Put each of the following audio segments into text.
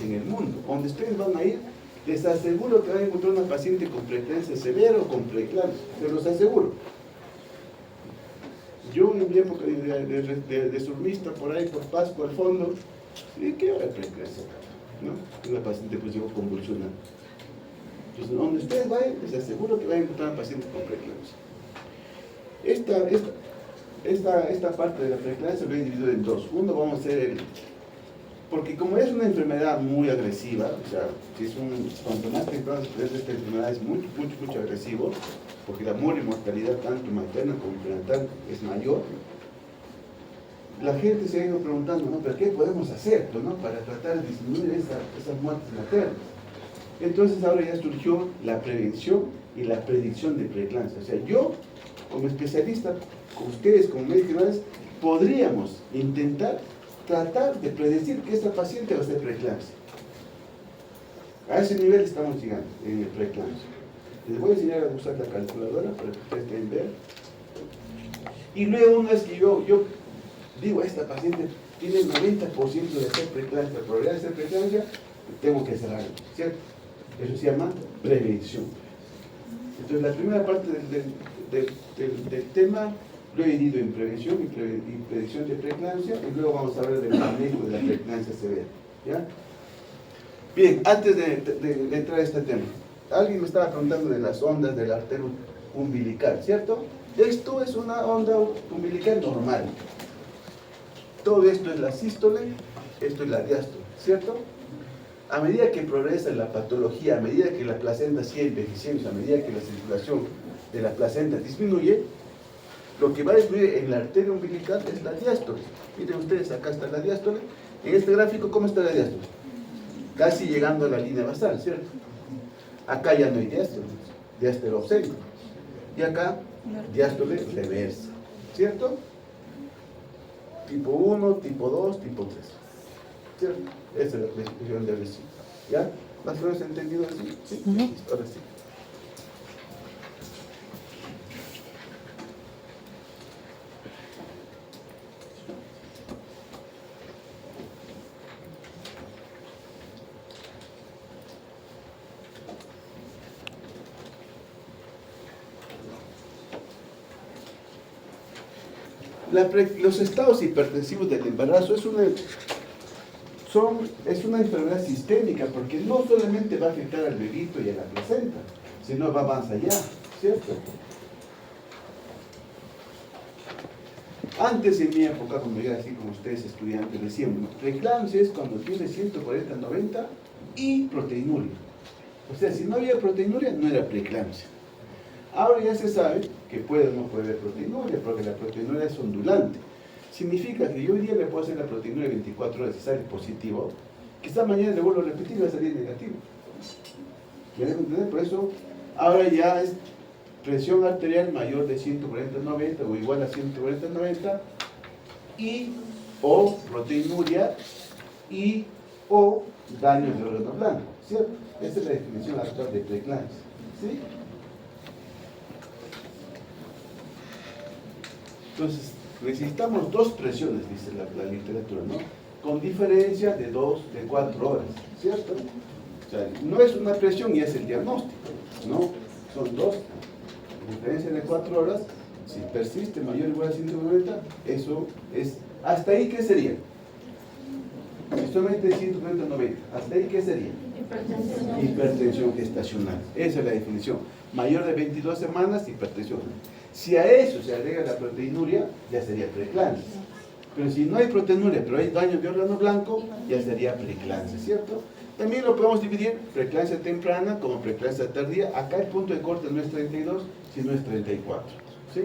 en el mundo. Donde ustedes van a ir, les aseguro que van a encontrar una paciente con preeclampsia severa o con preeclampsia, se los aseguro. Yo en mi época de surmista, por ahí, por Pascua, al fondo, ¿qué hora preeclampsia? ¿No? Una paciente pues llegó convulsionando. Entonces, donde ustedes vayan, les aseguro que van a encontrar una paciente con preeclampsia. Esta parte de la preeclampsia lo he dividido en dos. Uno vamos a hacer porque como es una enfermedad muy agresiva, o sea, si es cuanto más temprano se presenta esta enfermedad es mucho agresivo, porque la mortalidad tanto materna como prenatal es mayor. La gente se ha ido preguntando, ¿no? ¿Pero qué podemos hacer, ¿no? Para tratar de disminuir esas muertes maternas? Entonces ahora ya surgió la prevención y la predicción de preeclampsia. O sea, yo, como especialista, con ustedes como médicos, podríamos intentar tratar de predecir que esta paciente va a ser preeclampsia. A ese nivel estamos llegando en el preeclampsia. Les voy a enseñar a usar la calculadora para que ustedes puedan ver. Y luego, una vez que yo digo, esta paciente tiene el 90% de ser preeclampsia, probabilidad de ser preeclampsia, tengo que cerrarlo, ¿cierto? Eso se llama prevención. Entonces, la primera parte del tema lo he dividido en prevención y predicción de preeclampsia, y luego vamos a hablar del manejo de la preeclampsia severa. ¿Ya? Bien, antes de entrar a este tema, alguien me estaba preguntando de las ondas del arterio umbilical, ¿cierto? Esto es una onda umbilical normal. Todo esto es la sístole, esto es la diástole, ¿cierto? A medida que progresa la patología, a medida que la placenta sigue envejeciendo, a medida que la circulación de la placenta disminuye, lo que va a disminuir en la arteria umbilical es la diástole. Miren ustedes, acá está la diástole. En este gráfico, ¿cómo está la diástole? Casi llegando a la línea basal, ¿cierto? Acá ya no hay diástole, diástole obsceno. Y acá, diástole reversa, ¿cierto? Tipo 1, tipo 2, tipo 3. ¿Cierto? Esa es la clasificación de agresivo. ¿Ya? ¿Más o menos entendido así? ¿Sí? Ahora sí. Los estados hipertensivos del embarazo es una enfermedad sistémica, porque no solamente va a afectar al bebito y a la placenta, sino va más allá, ¿cierto? Antes, en mi época, cuando yo era así como ustedes estudiantes, decían, preeclampsia es cuando tiene 140-90 y proteinuria. O sea, si no había proteinuria, no era preeclampsia. Ahora ya se sabe que puede o no puede haber proteinuria, porque la proteinuria es ondulante. Significa que yo hoy día le puedo hacer la proteinuria 24 horas y sale positivo, quizá mañana le vuelvo a repetir y va a salir negativo. ¿Me dejo entender? Por eso, ahora ya es presión arterial mayor de 140-90 o igual a 140-90 y o proteinuria y o daño de órgano blanco, ¿cierto? Esa es la definición actual de preeclampsia, ¿sí? Entonces, necesitamos dos presiones, dice la literatura, ¿no? Con diferencia de 4 horas, ¿cierto? O sea, no es una presión y es el diagnóstico, ¿no? Son dos, diferencia de 4 horas, si persiste mayor o igual a 190, eso es, ¿hasta ahí qué sería? Si solamente 140-90, ¿hasta ahí qué sería? Hipertensión gestacional, esa es la definición. Mayor de 22 semanas, hipertensión. Si a eso se agrega la proteinuria, ya sería preeclampsia. Pero si no hay proteinuria, pero hay daño de órgano blanco, ya sería preeclampsia, ¿cierto? También lo podemos dividir preeclampsia temprana como preeclampsia tardía. Acá el punto de corte no es 32, sino es 34, ¿sí?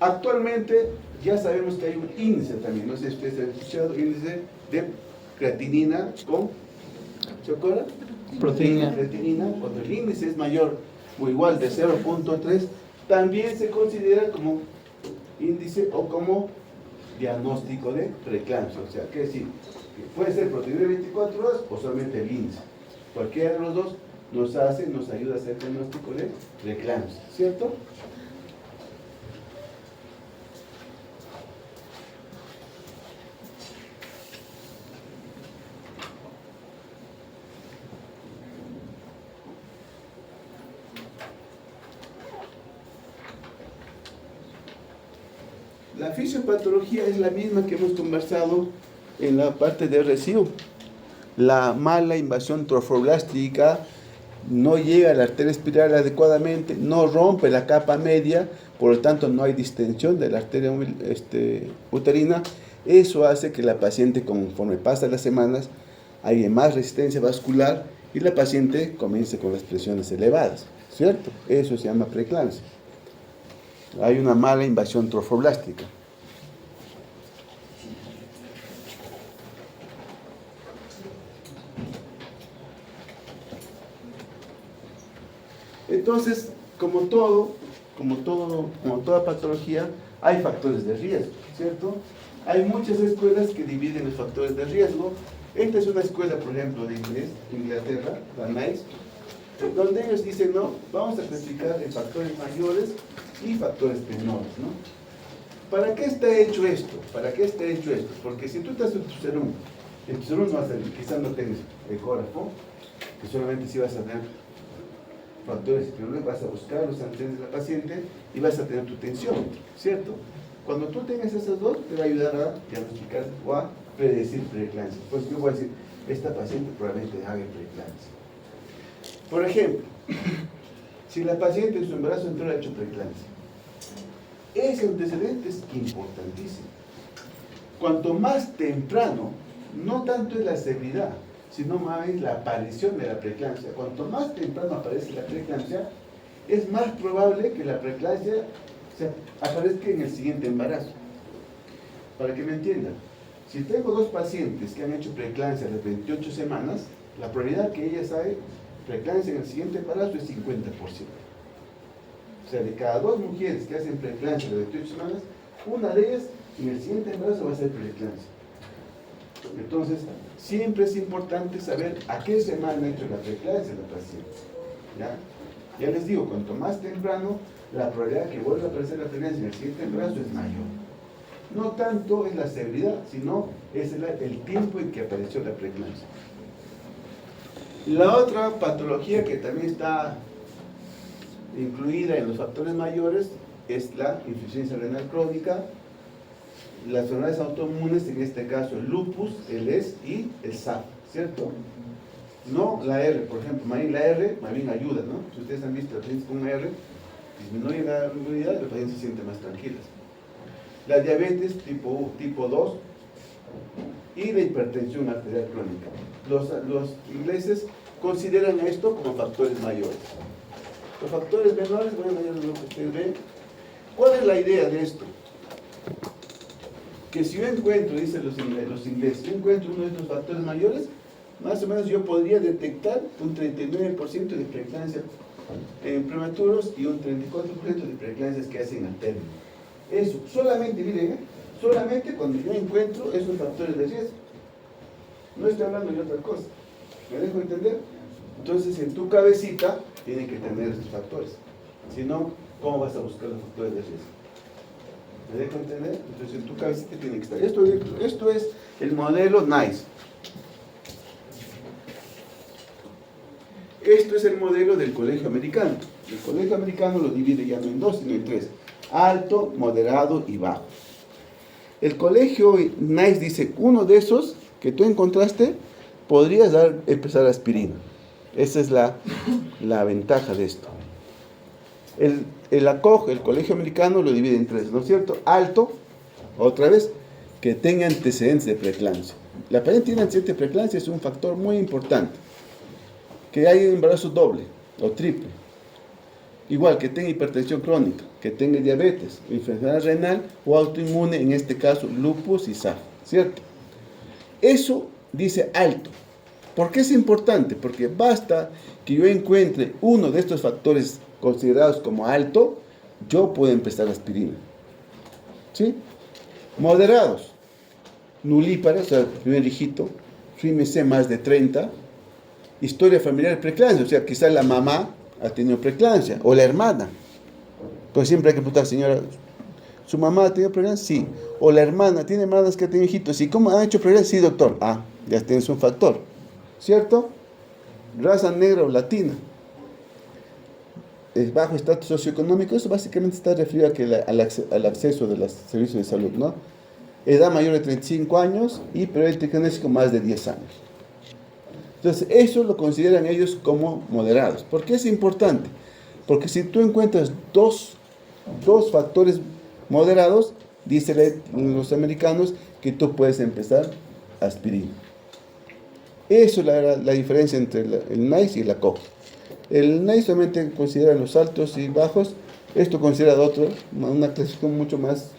Actualmente ya sabemos que hay un índice también, no sé si ustedes han escuchado, índice de creatinina con, ¿se acuerdan? Proteína. Creatinina, cuando el índice es mayor o igual de 0.3, también se considera como índice o como diagnóstico de preeclampsia. O sea, quiere decir que puede ser proteinuria 24 horas o solamente el índice. Cualquiera de los dos nos ayuda a hacer el diagnóstico de preeclampsia, ¿cierto? La fisiopatología es la misma que hemos conversado en la parte de RSIU. La mala invasión trofoblástica no llega a la arteria espiral adecuadamente, no rompe la capa media, por lo tanto no hay distensión de la arteria uterina. Eso hace que la paciente, conforme pasan las semanas, haya más resistencia vascular y la paciente comience con las presiones elevadas, ¿cierto? Eso se llama preeclampsia. Hay una mala invasión trofoblástica. Entonces, como toda patología, hay factores de riesgo, ¿cierto? Hay muchas escuelas que dividen los factores de riesgo. Esta es una escuela, por ejemplo, de Inglaterra, la NICE, donde ellos dicen, no, vamos a clasificar en factores mayores y factores menores, ¿no? ¿Para qué está hecho esto? ¿Para qué está hecho esto? Porque si tú estás en tu serum no vas a, quizás no tengas ecógrafo, que solamente si vas a tener factores menores, vas a buscar los antecedentes de la paciente y vas a tener tu tensión, ¿cierto? Cuando tú tengas esas dos, te va a ayudar a diagnosticar o a predecir preeclampsia. Pues yo voy a decir, esta paciente probablemente haga preeclampsia. Por ejemplo, si la paciente en su embarazo anterior ha hecho preeclampsia, ese antecedente es importantísimo. Cuanto más temprano, no tanto es la severidad, sino más bien la aparición de la preeclampsia. Cuanto más temprano aparece la preeclampsia, es más probable que la preeclampsia aparezca en el siguiente embarazo. Para que me entiendan, si tengo dos pacientes que han hecho preeclampsia a las 28 semanas, la probabilidad que ellas hagan preeclampsia en el siguiente embarazo es 50%. O sea, de cada dos mujeres que hacen preeclampsia a las 28 semanas, una de ellas en el siguiente embarazo va a ser preeclampsia. Entonces, siempre es importante saber a qué semana ha hecho la preeclampsia la paciente. Ya les digo, cuanto más temprano, la probabilidad que vuelva a aparecer la preeclampsia en el siguiente embarazo es mayor. No tanto es la severidad, sino es el tiempo en que apareció la preeclampsia. La otra patología que también está incluida en los factores mayores es la insuficiencia renal crónica, las enfermedades autoinmunes, en este caso el lupus, el ES y el SAF, ¿cierto? No la R, por ejemplo, más bien la R, más bien ayuda, ¿no? Si ustedes han visto a pacientes con R, disminuye la inmunidad y los pacientes se sienten más tranquilos. La diabetes tipo 2 y la hipertensión arterial crónica. Los ingleses consideran esto como factores mayores. Los factores menores, bueno, ya lo que ustedes ven. ¿Cuál es la idea de esto? Que si yo encuentro, dicen los ingleses, yo encuentro uno de estos factores mayores, más o menos yo podría detectar un 39% de preeclampsia en prematuros y un 34% de preeclampsias que hacen al término. Eso, solamente, miren, solamente cuando yo encuentro esos factores de riesgo. No estoy hablando de otra cosa. ¿Me dejo entender? Entonces, en tu cabecita tienen que tener estos factores. Si no, ¿cómo vas a buscar los factores de riesgo? ¿Me dejo entender? Entonces, en tu cabecita tiene que estar. Esto es el modelo NICE. Esto es el modelo del colegio americano. El colegio americano lo divide ya no en dos, sino en tres. Alto, moderado y bajo. El colegio NICE dice, uno de esos que tú encontraste, podrías empezar aspirina. Esa es la ventaja de esto. El ACOG, el colegio americano, lo divide en tres, ¿no es cierto? Alto, otra vez, que tenga antecedentes de preeclampsia. La paciente tiene antecedentes de preeclampsia es un factor muy importante. Que haya un embarazo doble o triple. Igual que tenga hipertensión crónica, que tenga diabetes, enfermedad renal o autoinmune, en este caso lupus y SAF, ¿cierto? Eso dice alto. ¿Por qué es importante? Porque basta que yo encuentre uno de estos factores considerados como alto, yo puedo empezar aspirina. ¿Sí? Moderados. Nulíparos, o sea, primer hijito, RIMC más de 30, historia familiar de preeclampsia, o sea, quizás la mamá ha tenido preeclampsia, o la hermana. Pues siempre hay que preguntar, señora, ¿su mamá ha tenido preeclampsia? Sí. O la hermana, ¿tiene hermanas que ha tenido hijitos? ¿Y cómo ha hecho preeclampsia? Sí, doctor. Ah, ya tienes un factor. ¿Cierto? Raza negra o latina. bajo estatus socioeconómico, eso básicamente está referido a que al acceso de los servicios de salud, ¿no? Edad mayor de 35 años y periodo genético más de 10 años. Entonces, eso lo consideran ellos como moderados. ¿Por qué es importante? Porque si tú encuentras dos factores moderados, dicen los americanos que tú puedes empezar aspirina. Eso es la diferencia entre el NICE y la COG. El NICE solamente considera los altos y bajos, esto considera una clasificación mucho más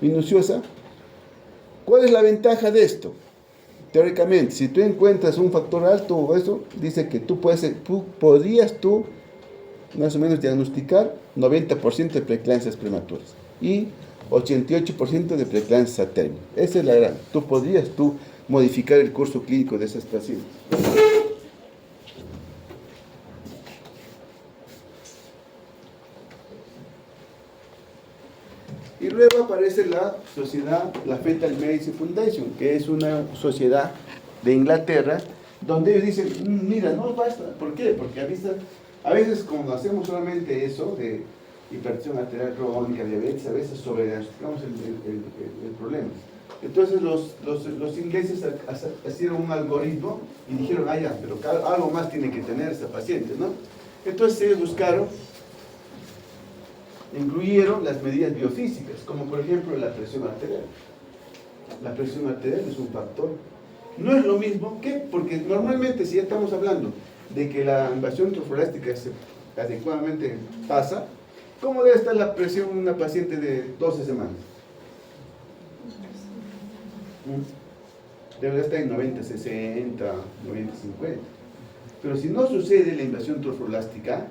minuciosa. ¿Cuál es la ventaja de esto? Teóricamente, si tú encuentras un factor alto o eso, dice que podrías más o menos diagnosticar 90% de preeclampsias prematuras y 88% de preeclampsias a término. Esa es la gran. Podrías modificar el curso clínico de esas pacientes. Y luego aparece la Fetal Medicine Foundation, que es una sociedad de Inglaterra, donde ellos dicen, mira, no basta. ¿Por qué? Porque a veces cuando hacemos solamente eso, de hipertensión arterial crónica, diabetes, a veces sobrediagnosticamos el problema. Entonces los ingleses hicieron un algoritmo y dijeron, ya, pero algo más tiene que tener esta paciente, ¿no? Entonces ellos incluyeron las medidas biofísicas, como por ejemplo la presión arterial. La presión arterial es un factor. No es lo mismo porque normalmente si ya estamos hablando de que la invasión trofolástica adecuadamente pasa, ¿cómo debe estar la presión en una paciente de 12 semanas? Debe estar en 90, 60, 90, 50. Pero si no sucede la invasión trofolástica,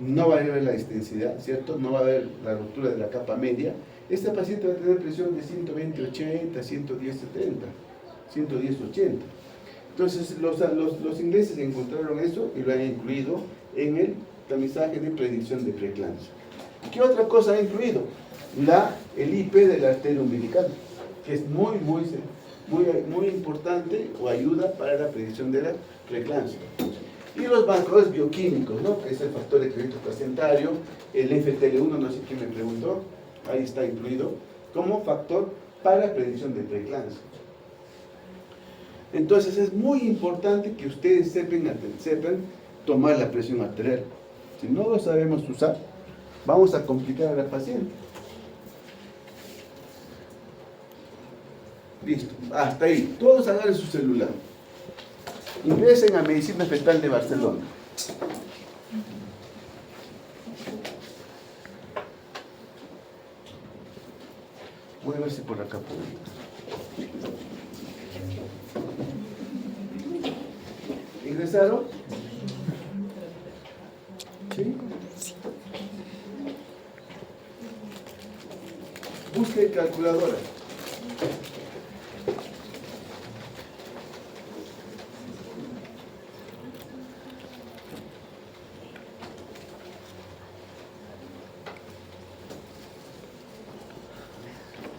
no va a haber la extensidad, ¿cierto? No va a haber la ruptura de la capa media. Esta paciente va a tener presión de 120, 80, 110, 70, 110, 80. Entonces, los ingleses encontraron eso y lo han incluido en el tamizaje de predicción de preeclampsia. ¿Qué otra cosa ha incluido? El IP de la arteria umbilical, que es muy importante o ayuda para la predicción de la preeclampsia. Y los marcadores bioquímicos, ¿no? Que es el factor de crecimiento placentario, el FTL1, no sé quién me preguntó, ahí está incluido, como factor para predicción de preeclampsia. Entonces es muy importante que ustedes sepan tomar la presión arterial. Si no lo sabemos usar, vamos a complicar a la paciente. Listo, hasta ahí. Todos agarren su celular. Ingresen a Medicina Fetal de Barcelona. Voy a ver si por acá puedo. ¿Ingresaron? ¿Sí? Busque calculadora.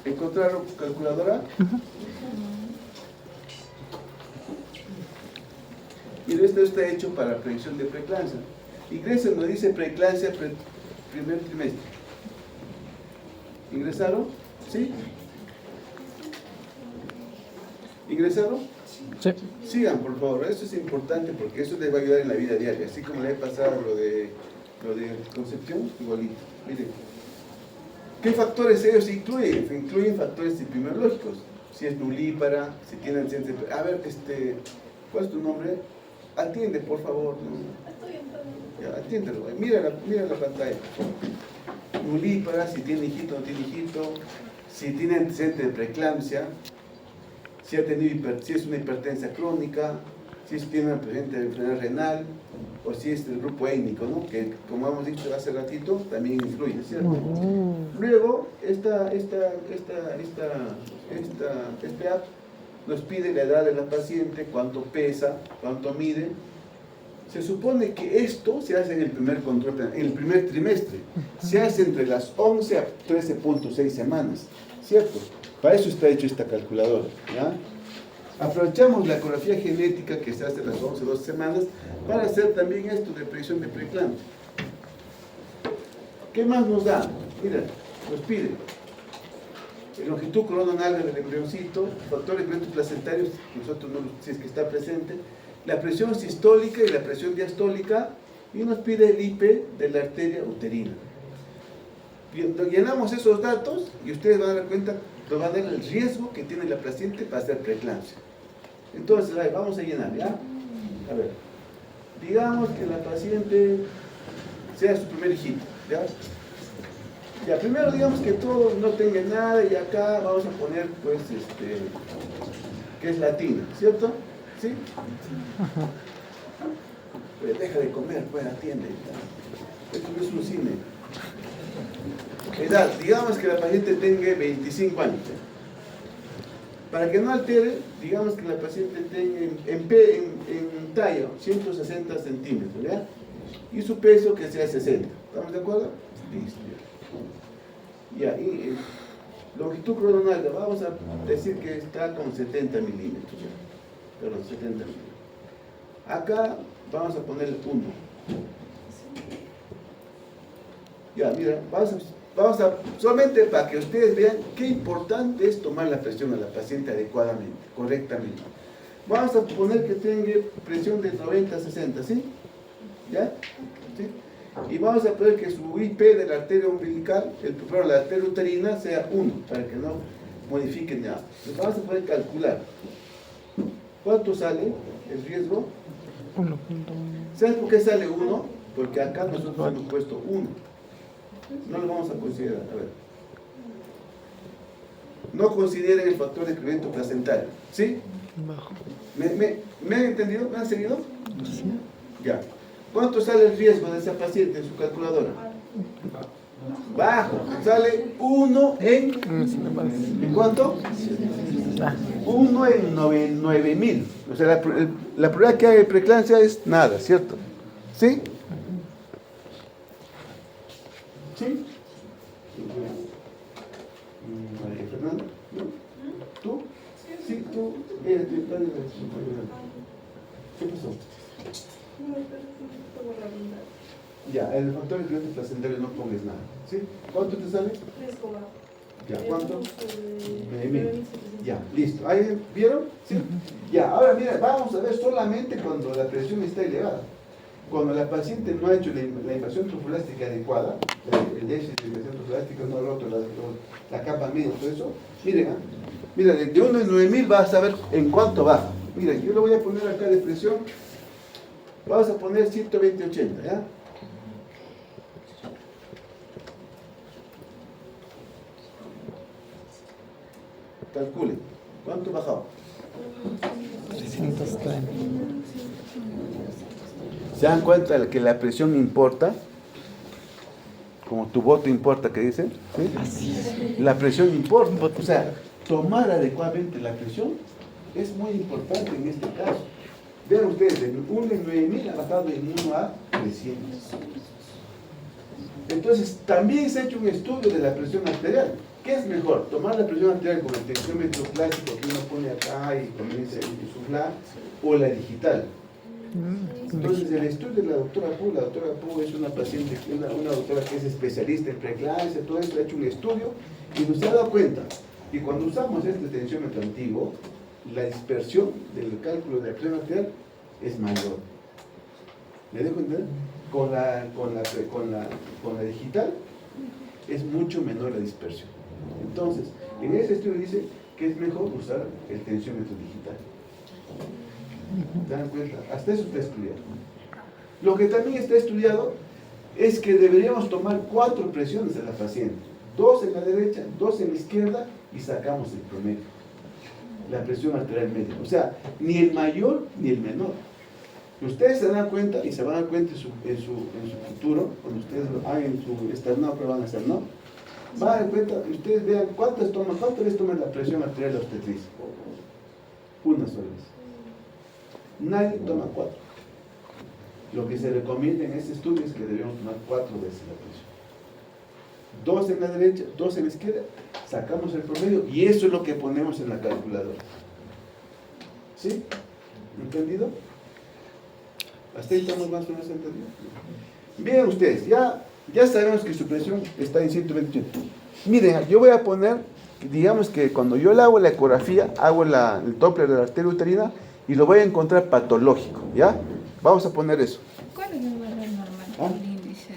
¿Encontraron calculadora? Y esto está hecho para predicción de preeclampsia. Ingresen, nos dice preeclampsia primer trimestre. ¿Ingresaron? ¿Sí? ¿Ingresaron? Sí. Sigan, por favor. Eso es importante porque eso les va a ayudar en la vida diaria. Así como le he pasado lo de Concepción, igualito. Miren. ¿Qué factores ellos incluyen? Incluyen factores epidemiológicos. Si es nulípara, si tienen ciencia. A ver, ¿cuál es tu nombre? Atiende, por favor. ¿No? Ya, atiéndelo. Mira la pantalla. Nulípara, si tiene hijito o no tiene hijito, si tiene antecedente de preeclampsia, si es una hipertensa crónica, si tiene un antecedente de enfermedad renal, o si es del grupo étnico, ¿no? Que como hemos dicho hace ratito, también influye, ¿cierto? Luego, este app nos pide la edad de la paciente, cuánto pesa, cuánto mide. Se supone que esto se hace en el primer control, en el primer trimestre. Se hace entre las 11 a 13.6 semanas, ¿cierto? Para eso está hecho esta calculadora, ¿ya? Aprovechamos la ecografía genética que se hace a las 11 o 12 semanas para hacer también esto de predicción de preeclampsia. ¿Qué más nos da? Mira, nos pide longitud coronal del embrioncito, factores placentarios, nosotros no, si es que está presente, la presión sistólica y la presión diastólica, y nos pide el IP de la arteria uterina. Llenamos esos datos y ustedes van a dar cuenta, nos van a dar el riesgo que tiene la paciente para hacer preeclampsia. Entonces, vamos a llenar, ¿ya? A ver, digamos que la paciente sea su primer hijito, ¿ya? Ya, primero digamos que todo no tenga nada y acá vamos a poner, pues, que es latina, ¿cierto? ¿Sí? Pues deja de comer, pues atiende. Esto no es un cine. Edad, digamos que la paciente tenga 25 años. Para que no altere, digamos que la paciente tenga en talla 160 centímetros, ¿ya? Y su peso que sea 60. ¿Estamos de acuerdo? Listo. Ya, y longitud coronal, vamos a decir que está con 70 milímetros. Perdón, 70 milímetros. Acá vamos a poner el 1. Ya, mira, vamos a, solamente para que ustedes vean qué importante es tomar la presión a la paciente adecuadamente, correctamente. Vamos a poner que tenga presión de 90-60, ¿sí? ¿Ya? ¿Sí? Y vamos a poner que su IP de la arteria umbilical, la arteria uterina, sea 1, para que no modifiquen nada. Entonces vamos a poder calcular. ¿Cuánto sale el riesgo? 1.1. ¿Sabes por qué sale 1? Porque acá nosotros hemos puesto 1. No lo vamos a considerar. A ver. No consideren el factor de crecimiento placentario. ¿Sí? Bajo. ¿Me han entendido? ¿Me han seguido? Sí. Ya. ¿Cuánto sale el riesgo de esa paciente en su calculadora? Bajo. Sale 1 en... ¿En cuánto? 1 en 9.000. O sea, la probabilidad que hay de preeclampsia es nada, ¿cierto? ¿Sí? ¿Sí? María Fernanda, ¿no? ¿Tú? Sí, tú. ¿Qué pasó? Ya, el factor de crecimiento placentario no pongas nada. ¿Sí? ¿Cuánto te sale? 3, Ya, ¿cuánto? 9.000. Ya, listo. ¿Ahí vieron? ¿Sí? Ya, ahora mira, vamos a ver solamente cuando la presión está elevada. Cuando la paciente no ha hecho la invasión trofulástica adecuada, el déficit de invasión trofulástica no ha roto la capa media, todo eso, miren, mira, de 1 en 9.000 vas a ver en cuánto baja. Mira, yo le voy a poner acá de presión, vamos a poner 120-80, ¿ya? Calculen, ¿cuánto bajaba? 330. ¿Se dan cuenta de que la presión importa? Como tu voto importa, que dicen. ¿Sí? La presión importa. O sea, tomar adecuadamente la presión es muy importante en este caso. Vean ustedes, de 1 en 9.000 ha bajado de 1 a 300. Entonces, también se ha hecho un estudio de la presión arterial. ¿Qué es mejor? ¿Tomar la presión arterial con el tensiómetro clásico que uno pone acá y comienza a insuflar, o la digital? Entonces, el estudio de la doctora Pu es una paciente, una doctora que es especialista en preeclampsia, todo esto, ha hecho un estudio y nos ha dado cuenta que cuando usamos este tensiómetro antiguo, la dispersión del cálculo de la presión arterial es mayor. ¿Me dejo entender? Con la digital es mucho menor la dispersión. Entonces, en ese estudio dice que es mejor usar el tensiómetro digital. ¿Se dan cuenta? Hasta eso está estudiado. Lo que también está estudiado es que deberíamos tomar 4 presiones a la paciente. 2 en la derecha, 2 en la izquierda y sacamos el promedio. La presión arterial media. O sea, ni el mayor ni el menor. Ustedes se dan cuenta y se van a dar cuenta en su futuro, cuando ustedes hagan su externado, pero van a hacer, ¿no? Van a dar cuenta y ustedes vean cuánto les toman la presión arterial a la obstetriz. Una sola vez. Nadie toma 4. Lo que se recomienda en este estudio es que debemos tomar 4 veces la presión. 2 en la derecha, 2 en la izquierda, sacamos el promedio y eso es lo que ponemos en la calculadora. ¿Sí? ¿Entendido? ¿Hasta ahí estamos más o menos entendidos? Bien ustedes, ya Ya sabemos que su presión está en 128. Miren, yo voy a poner, digamos que cuando yo le hago la ecografía, hago el Doppler de la arteria uterina y lo voy a encontrar patológico, ¿ya? Vamos a poner eso. ¿Cuál es el valor normal del índice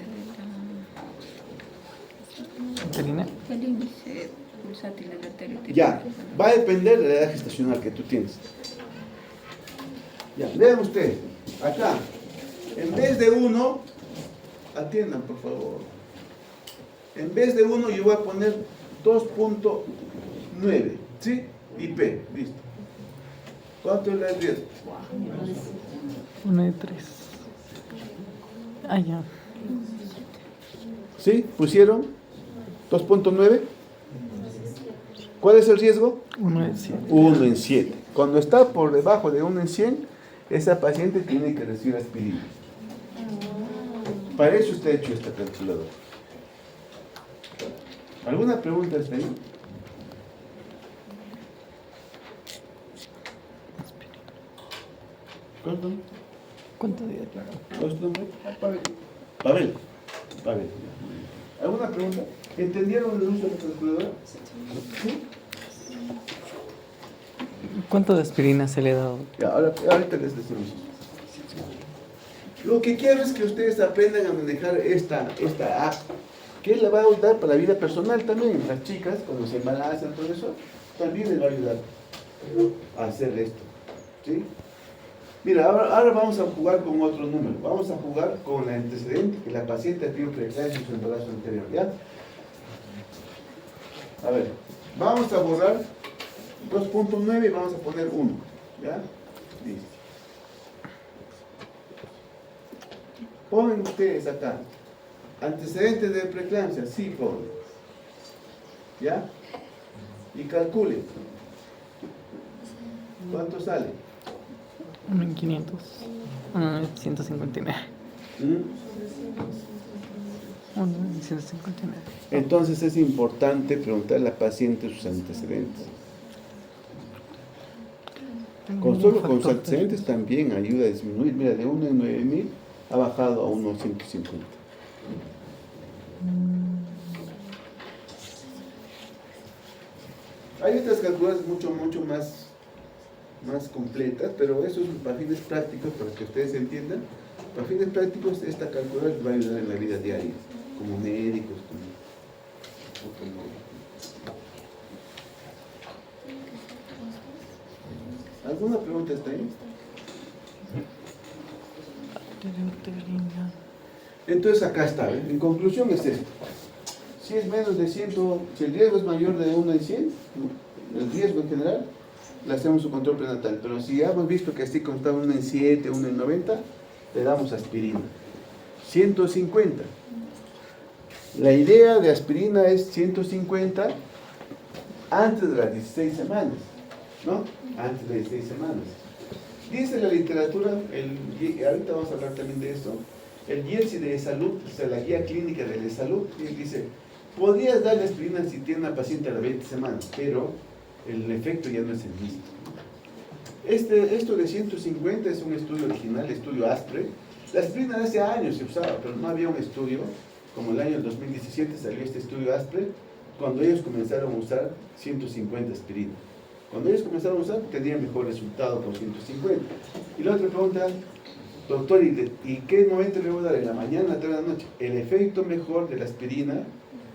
¿Uterina? el índice pulsátil de la arteria uterina? Ya, va a depender de la edad gestacional que tú tienes. Ya, vean ustedes, acá, en vez de 1, atiendan por favor, en vez de 1 yo voy a poner 2.9, ¿sí? IP, listo. ¿Cuánto es el riesgo? 1 de 3. Ah, ya. ¿Sí? ¿Pusieron? 2.9. ¿Cuál es el riesgo? 1 de 7. 1 en 7. Cuando está por debajo de 1 en 100, esa paciente tiene que recibir aspirina. Para eso está hecho esta calculadora. ¿Alguna pregunta hasta ahí? ¿Cuánto? ¿Cuánto días? ¿Cuál es tu nombre? Pavel. Pavel. ¿Alguna pregunta? ¿Entendieron el uso de la calculadora? ¿Sí? ¿Cuánto de aspirina se le ha dado? Ya, ahorita les decimos eso. Lo que quiero es que ustedes aprendan a manejar esta app, que les va a ayudar para la vida personal también. Las chicas, cuando se embarazan, todo eso, también les va a ayudar a hacer esto. ¿Sí? Mira, ahora vamos a jugar con otro número. Vamos a jugar con el antecedente que la paciente ha tenido preeclampsia en su embarazo anterior. ¿Ya? A ver, vamos a borrar 2.9 y vamos a poner 1. ¿Ya? Listo. Ponen ustedes acá. Antecedentes de preeclampsia, sí ponen. ¿Ya? Y calculen. ¿Cuánto sale? 1 en 500. 1 en 159. 1 en 159. Entonces es importante preguntarle a la paciente sus antecedentes. Solo con sus antecedentes también ayuda a disminuir. Mira, de 1 en 9000 ha bajado a 1 en 150. Hay otras calculadoras mucho más completas, pero eso es para fines prácticos, para que ustedes entiendan. Para fines prácticos, esta calculadora les va a ayudar en la vida diaria, como médicos, ¿Alguna pregunta está ahí? Entonces acá está, ¿eh? En conclusión es esto. Si es menos de 100, si el riesgo es mayor de 1 en 100, el riesgo en general, le hacemos su control prenatal. Pero si ya hemos visto que así está 1 en 7, 1 en 90, le damos aspirina. 150. La idea de aspirina es 150 antes de las 16 semanas, ¿no? Antes de 16 semanas. Dice la literatura, ahorita vamos a hablar también de esto, el GIELSI de salud, o sea, la guía clínica de salud, dice, podrías darle aspirina si tiene una paciente a las 20 semanas, pero el efecto ya no es el mismo. Esto de 150 es un estudio original, estudio ASPRE. La aspirina hace años se usaba, pero no había un estudio, como el año 2017 salió este estudio ASPRE, cuando ellos comenzaron a usar 150 aspirina. Cuando ellos comenzaron a usar, tenían mejor resultado con 150. Y la otra pregunta, doctor, ¿y qué momento le voy a dar? ¿En la mañana, en la tarde, en la noche? El efecto mejor de la aspirina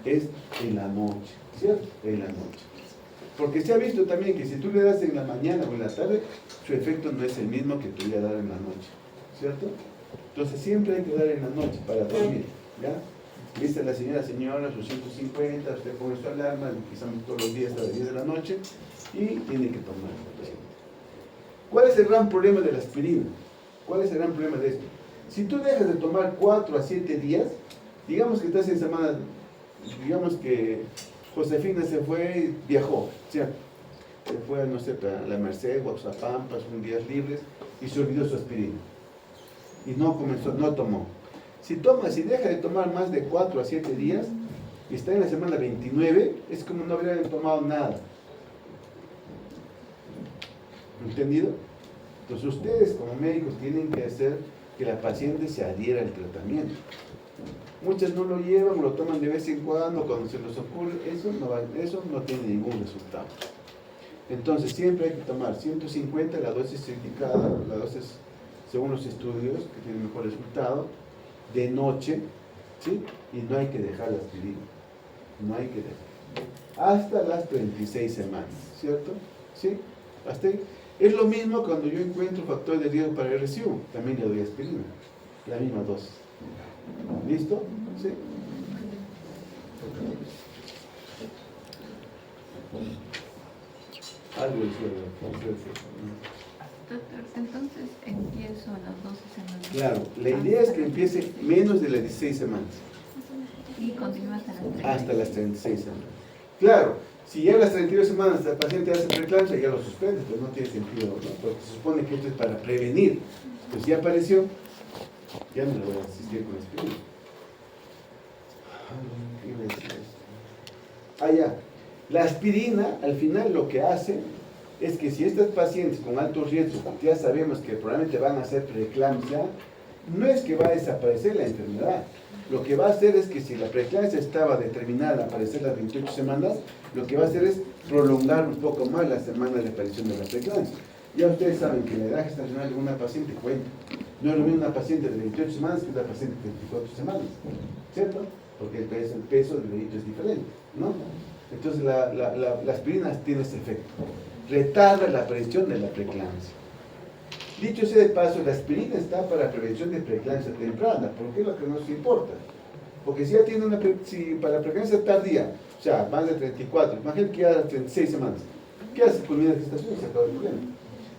es en la noche, ¿cierto? En la noche. Porque se ha visto también que si tú le das en la mañana o en la tarde, su efecto no es el mismo que tú le vas a dar en la noche, ¿cierto? Entonces siempre hay que dar en la noche para dormir, ¿ya? Dice la señora, sus 150, usted pone su alarma, quizás todos los días a las 10 de la noche, y tiene que tomar. ¿Cuál es el gran problema de la aspirina? ¿Cuál es el gran problema de esto? Si tú dejas de tomar 4 a 7 días, digamos que estás en semana, digamos que Josefina se fue y viajó, ¿cierto? Se fue, no sé, a la Merced, Guaxapampas, un días libres, y se olvidó su aspirina. Y no tomó. Si deja de tomar más de 4 a 7 días, y está en la semana 29, es como no hubiera tomado nada. ¿Entendido? Entonces ustedes como médicos tienen que hacer que la paciente se adhiera al tratamiento. Muchas no lo llevan, lo toman de vez en cuando se les ocurre, eso no tiene ningún resultado. Entonces siempre hay que tomar 150, la dosis indicada, la dosis según los estudios que tienen mejor resultado, de noche, ¿sí? Y no hay que dejar la aspirina, no hay que dejar. Hasta las 36 semanas, ¿cierto? ¿Sí? Hasta ahí. Es lo mismo cuando yo encuentro factor de riesgo para el RSIU, también le doy aspirina, la misma dosis. ¿Listo? ¿Sí? Algo Doctor, entonces empiezo a las 12 semanas. Claro, la idea es que empiece menos de las 16 semanas. Y continúa hasta las 36. Hasta las 36 semanas. Claro, si ya a las 32 semanas el paciente hace preeclampsia, ya lo suspende, pues no tiene sentido, ¿no? Porque se supone que esto es para prevenir. Pues ya apareció, ya no le voy a asistir con aspirina. Ya. La aspirina, al final, lo que hace es que si estos pacientes con alto riesgo, que ya sabemos que probablemente van a hacer preeclampsia, no es que va a desaparecer la enfermedad. Lo que va a hacer es que si la preeclampsia estaba determinada a aparecer las 28 semanas, lo que va a hacer es prolongar un poco más las semanas de aparición de la preeclampsia. Ya ustedes saben que la edad gestacional de una paciente cuenta. No es lo mismo una paciente de 28 semanas que una paciente de 24 semanas, ¿cierto? Porque el peso del dedito es diferente, ¿no? Entonces la aspirina tiene ese efecto. Retarda la aparición de la preeclampsia. Dicho sea de paso, la aspirina está para prevención de preeclampsia temprana, porque es lo que nos importa. Porque si ya tiene para la preeclampsia tardía, o sea, más de 34, imagínate que ya a 36 semanas, ¿qué hace con la gestación? Se acaba el problema.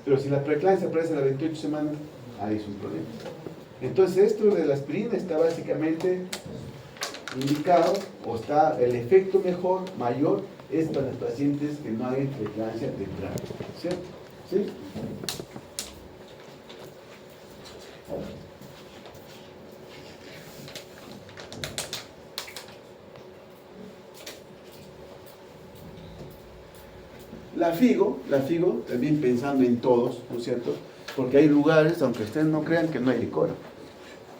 Pero si la preeclampsia aparece a las 28 semanas, ahí es un problema. Entonces esto de la aspirina está básicamente indicado, o está el efecto mayor, es para los pacientes que no hay preeclampsia temprana, ¿cierto? ¿Sí? La FIGO, también pensando en todos, ¿no es cierto? Porque hay lugares, aunque ustedes no crean, que no hay licor.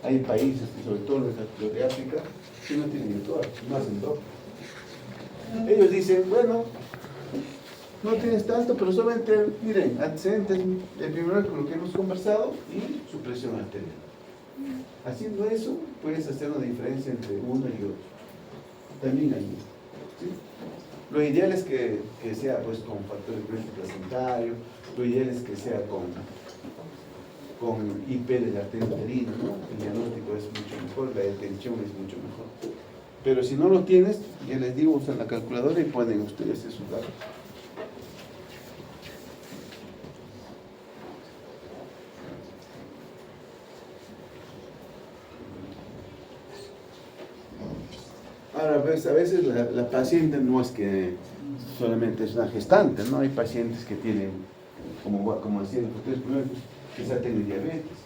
Hay países, sobre todo los de África, que no tienen licor, no hacen droga. Ellos dicen, bueno, no tienes tanto, pero solamente, miren, antecedentes de primero con lo que hemos conversado y su presión arterial. Haciendo eso, puedes hacer una diferencia entre uno y otro. También hay, ¿sí? Lo ideal es que sea pues con factor de crecimiento placentario, lo ideal es que sea con IP de la arteria uterina, ¿no? El diagnóstico es mucho mejor, la detención es mucho mejor. Pero si no lo tienes, ya les digo, usan la calculadora y pueden ustedes hacer sus datos. Ahora, pues, a veces la paciente no es que solamente es una gestante, ¿no? Hay pacientes que tienen, como decían ustedes primero, quizá tienen diabetes,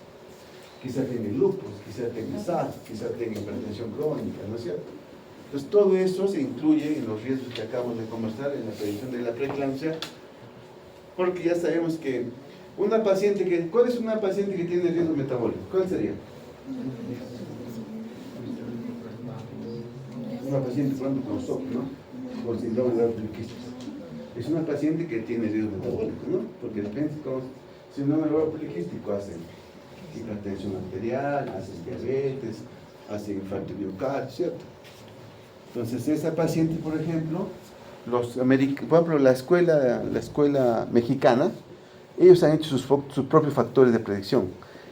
quizá tienen lupus, quizá tienen SAD, quizá tienen hipertensión crónica, ¿no es cierto? Entonces todo eso se incluye en los riesgos que acabamos de conversar en la prevención de la preeclampsia, porque ya sabemos que una paciente ¿cuál es una paciente que tiene riesgo metabólico? ¿Cuál sería? Una paciente, por ejemplo, con SOP, ¿no? Con síndrome de ovario poliquístico. Es una paciente que tiene riesgo metabólico, ¿no? Porque depende con síndrome de ovario poliquístico hacen hipertensión arterial, hacen diabetes, hacen infarto miocardio, ¿cierto? Entonces esa paciente, por ejemplo, por ejemplo, la escuela mexicana, ellos han hecho sus propios factores de predicción.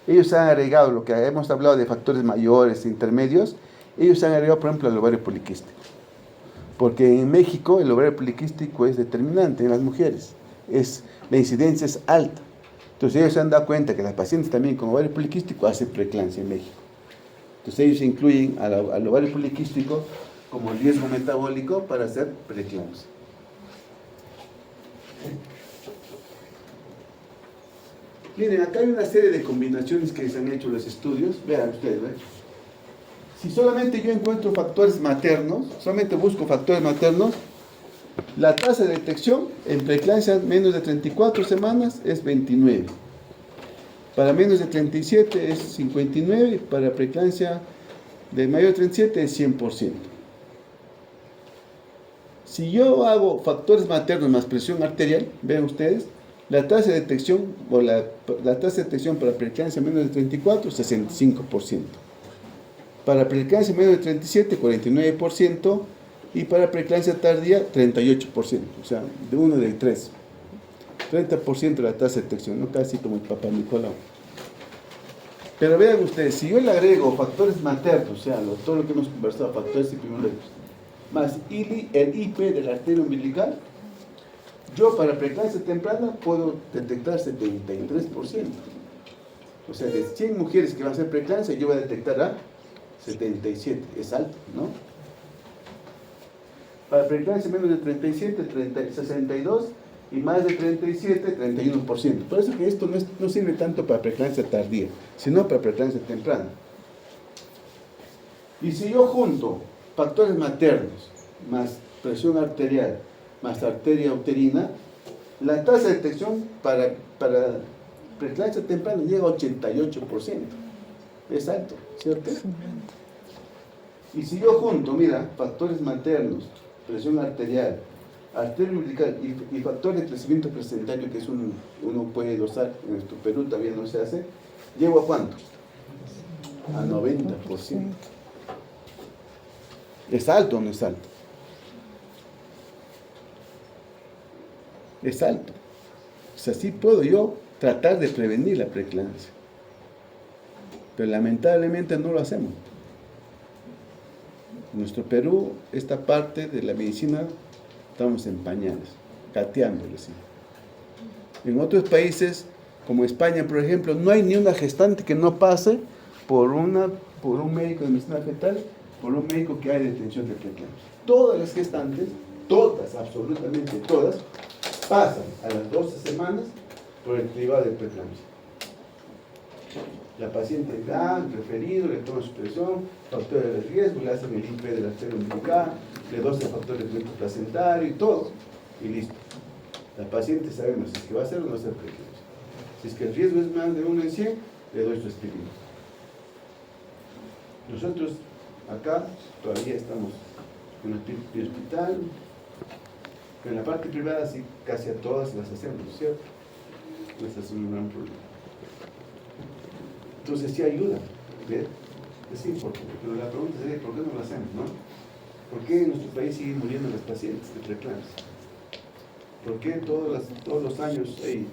Ellos han agregado lo que hemos hablado de factores mayores, intermedios. Ellos han agregado, por ejemplo, el ovario poliquístico. Porque en México el ovario poliquístico es determinante en las mujeres. La incidencia es alta. Entonces ellos se han dado cuenta que las pacientes también con ovario poliquístico hacen preeclampsia en México. Entonces ellos incluyen al ovario poliquístico como riesgo metabólico para hacer preeclampsia. Miren, acá hay una serie de combinaciones que se han hecho los estudios. Vean ustedes, ¿ven? Si solamente yo encuentro factores maternos, solamente busco factores maternos, la tasa de detección en preeclampsia menos de 34 semanas es 29. Para menos de 37 es 59 y para preeclampsia del mayor de 37 es 100%. Si yo hago factores maternos más presión arterial, vean ustedes, la tasa de detección o la tasa de detección para preeclampsia menos de 34, 65%. Para preeclampsia menos de 37, 49%. Y para preeclampsia tardía, 38%. O sea, de uno de tres. 30% de la tasa de detección, ¿no? Casi como el Papá Nicolau. Pero vean ustedes, si yo le agrego factores maternos, o sea, todo lo que hemos conversado, factores epidemiológicos, más el IP de la arteria umbilical, yo para preeclampsia temprana puedo detectar 73%. O sea, de 100 mujeres que van a hacer preeclampsia, yo voy a detectar a 77. Es alto, ¿no? Para preeclampsia menos de 37, 62, y más de 37, 31%. Por eso que esto no sirve tanto para preeclampsia tardía, sino para preeclampsia temprana. Y si yo junto factores maternos, más presión arterial, más arteria uterina, la tasa de detección para preeclampsia temprana llega a 88%. Es alto, ¿cierto? Y si yo junto, mira, factores maternos, presión arterial, arteria umbilical y factor de crecimiento placentario, que es uno puede dosar, en nuestro Perú todavía no se hace, ¿llego a cuánto? A 90%. ¿Es alto o no es alto? Es alto. O sea, sí puedo yo tratar de prevenir la preeclampsia. Pero lamentablemente no lo hacemos. En nuestro Perú, esta parte de la medicina estamos en pañales, gateándole, ¿sí? En otros países, como España, por ejemplo, no hay ni una gestante que no pase por un médico de medicina fetal, por un médico que hay detención de preeclampsia. Todas las gestantes, todas, absolutamente todas, pasan a las 12 semanas por el cribado de preeclampsia. La paciente da referido, le toma su presión, factores de riesgo, le hacen el IP de la arteria umbilical, le dosa factores de crecimiento placentario y todo, y listo. La paciente sabemos si es que va a hacer o no va a hacer preeclampsia. Si es que el riesgo es más de 1 en 100, le doy su aspirina. Nosotros acá todavía estamos en el hospital, en la parte privada sí, casi a todas las hacemos, ¿cierto? No es un gran problema. Entonces sí ayuda, ¿ves? Es importante, pero la pregunta sería, ¿por qué no lo hacemos, no? ¿Por qué en nuestro país siguen muriendo las pacientes de preeclampsia? ¿Por qué todos los años hay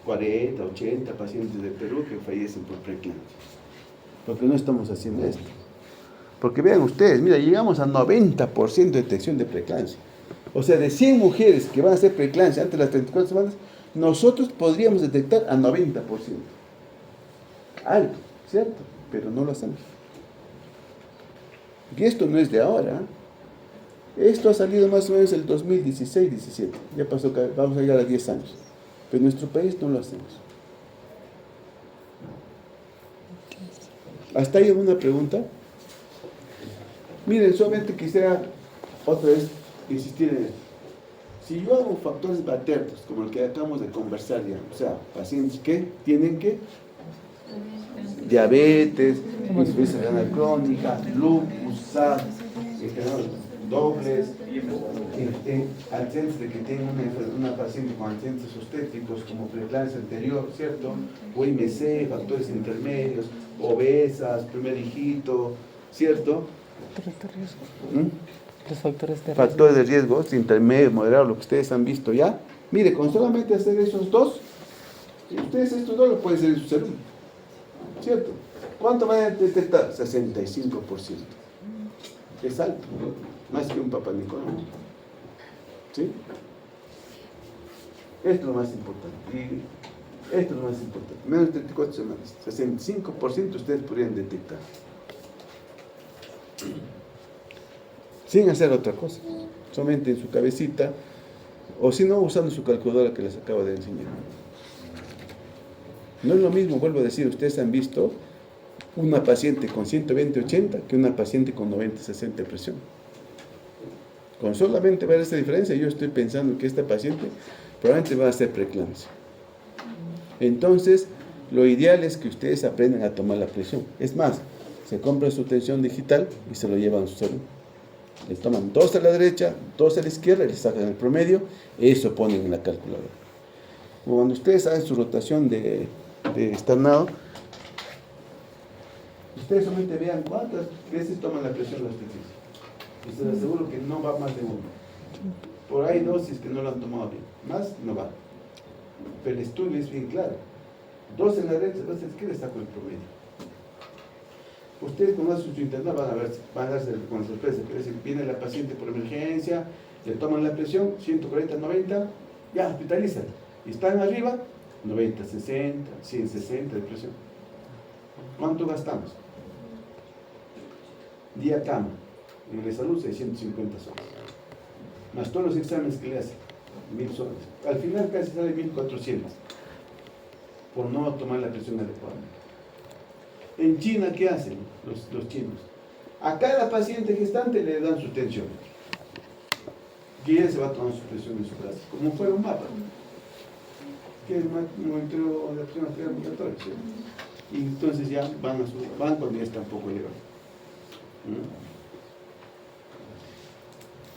40, 80 pacientes de Perú que fallecen por preeclampsia? ¿Por qué no estamos haciendo esto? Porque vean ustedes, mira, llegamos a 90% de detección de preeclampsia. O sea, de 100 mujeres que van a hacer preeclampsia antes de las 34 semanas, nosotros podríamos detectar a 90%. Alto, ¿cierto? Pero no lo hacemos. Y esto no es de ahora. Esto ha salido más o menos el 2016-17. Ya pasó, vamos a llegar a 10 años. Pero en nuestro país no lo hacemos. ¿Hasta ahí alguna pregunta? Miren, solamente quisiera otra vez insistir en esto. Si yo hago factores maternos, como el que acabamos de conversar ya, o sea, pacientes que tienen que diabetes, insuficiencia renal crónica, lupus, SAD, dobles, antecedentes de que tienen una paciente con antecedentes obstétricos como preeclampsia anterior, ¿cierto? O IMC, factores intermedios, obesas, primer hijito, ¿cierto? Los factores de riesgo. Factores de riesgo, intermedio, moderado, lo que ustedes han visto ya. Mire, con solamente hacer esos dos, y ustedes estos dos lo pueden hacer en su cerebro, ¿cierto? ¿Cuánto van a detectar? 65%. Es alto, más que un Papá Nicolau. ¿Sí? Esto es lo más importante. Y esto es lo más importante. Menos de 34 semanas. 65% ustedes podrían detectar. Sin hacer otra cosa. Solamente en su cabecita. O si no, usando su calculadora que les acabo de enseñar. No es lo mismo, vuelvo a decir, ustedes han visto una paciente con 120-80 que una paciente con 90-60 de presión. Con solamente ver esta diferencia, yo estoy pensando que esta paciente probablemente va a hacer preeclampsia. Entonces, lo ideal es que ustedes aprendan a tomar la presión. Es más, se compra su tensión digital y se lo llevan a su salud. Le toman 2 a la derecha, 2 a la izquierda y le sacan el promedio, eso ponen en la calculadora. Cuando ustedes hagan su rotación de externado, ustedes solamente vean cuántas veces toman la presión los ejercicios. Y se les aseguro que no va más de 1. Por ahí 2 si es que no lo han tomado bien. Más no va. Pero el estudio es bien claro. 2 en la derecha, 2 en la izquierda, saco el promedio. Ustedes cuando hacen su internado van a darse con sorpresa. Es decir, viene la paciente por emergencia, le toman la presión, 140, 90, ya hospitalizan. Y están arriba, 90, 60, 160 de presión. ¿Cuánto gastamos? Día cama. En la salud, 650 soles. Más todos los exámenes que le hacen, 1000 soles. Al final casi sale 1400 por no tomar la presión adecuada. En China, ¿qué hacen los chinos? A cada paciente gestante le dan su tensión. Y ella se va a tomar su presión en su casa, como fuera un mapa. Que es un monitoreo de presión arterial ambulatoria, ¿sí? Y entonces ya van cuando ya está un poco elevado.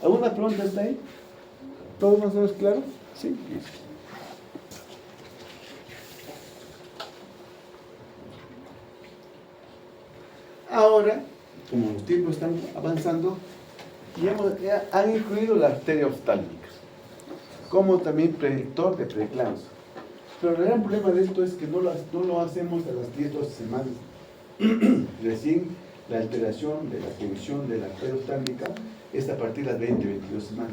¿Alguna pregunta está ahí? ¿Todo más o menos claro? Sí. Ahora, como los tiempos están avanzando, ya han incluido la arteria oftálmica como también predictor de preeclampsia. Pero el gran problema de esto es que no lo hacemos a las 10-12 semanas. Recién la alteración de la función de la arteria oftálmica es a partir de las 20-22 semanas.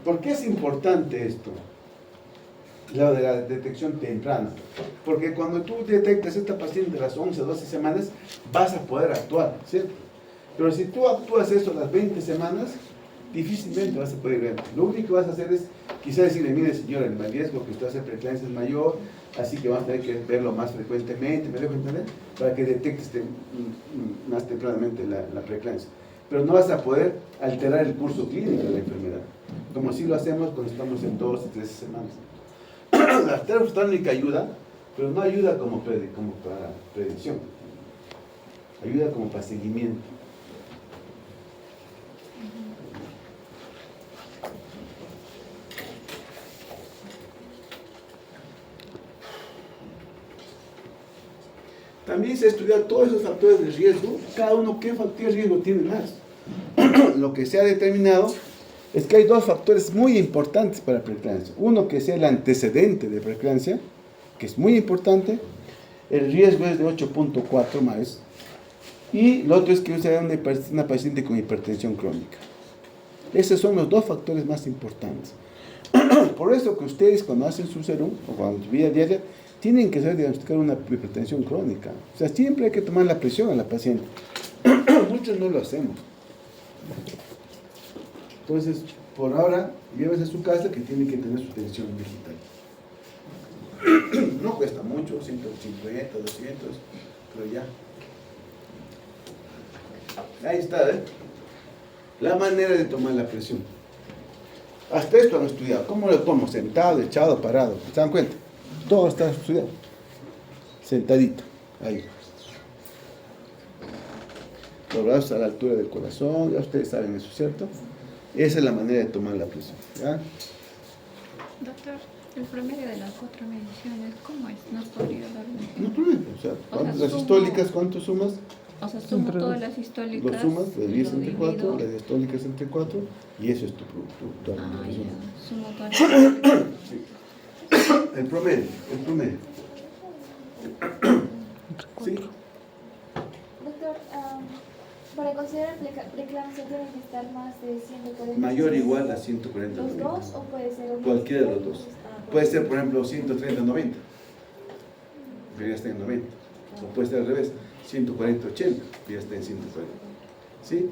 ¿Por qué es importante esto? Lo de la detección temprana. Porque cuando tú detectas a esta paciente a las 11-12 semanas, vas a poder actuar, ¿cierto? Pero si tú actúas eso a las 20 semanas, difícilmente vas a poder ver. Lo único que vas a hacer es quizás decirle, mire señora, el riesgo que usted hace preeclampsia es mayor, así que vamos a tener que verlo más frecuentemente, ¿me dejo entender? Para que detectes más tempranamente la preeclampsia. Pero no vas a poder alterar el curso clínico de la enfermedad, como si lo hacemos cuando estamos en 2 o 13 semanas. La arteria oftálmica ayuda, pero no ayuda como para predicción, ayuda como para seguimiento. También se ha estudiado todos esos factores de riesgo, cada uno qué factor de riesgo tiene más. Lo que se ha determinado es que hay 2 factores muy importantes para la preeclampsia. Uno que sea el antecedente de preeclampsia, que es muy importante, el riesgo es de 8.4 más, y lo otro es que sea una paciente con hipertensión crónica. Esos son los 2 factores más importantes. Por eso que ustedes cuando hacen su serum, o cuando su vida diaria, tienen que saber diagnosticar una hipertensión crónica. O sea, siempre hay que tomar la presión a la paciente. Muchos no lo hacemos. Entonces, por ahora, llévese a su casa que tiene que tener su tensión digital. No cuesta mucho, 150, 200, pero ya. Ahí está, ¿eh? La manera de tomar la presión. Hasta esto han estudiado. ¿Cómo lo tomo? Sentado, echado, parado. ¿Se dan cuenta? Todo está estudiado. Sentadito. Ahí. Los brazos a la altura del corazón. Ya ustedes saben eso, ¿cierto? Esa es la manera de tomar la presión. ¿Ya? Doctor, el promedio de las 4 mediciones, ¿cómo es? ¿Nos podría dar un ejemplo? No problema. O sea, las históricas, ¿cuánto sumas? O sea, sumo todas las históricas. Lo sumas, le divides entre 4, divido. las históricas entre 4, y eso es tu presión. Ya. Sumo todas las Sí. El promedio. ¿Sí? Doctor, para considerar preeclampsia tiene que estar más de 140. Mayor o igual a 140. ¿Los 2 o puede ser un Cualquiera de los dos. Puede ser, por ejemplo, 130-90. Debería estar en 90. O puede ser al revés, 140-80. Debería estar en 140. ¿Sí?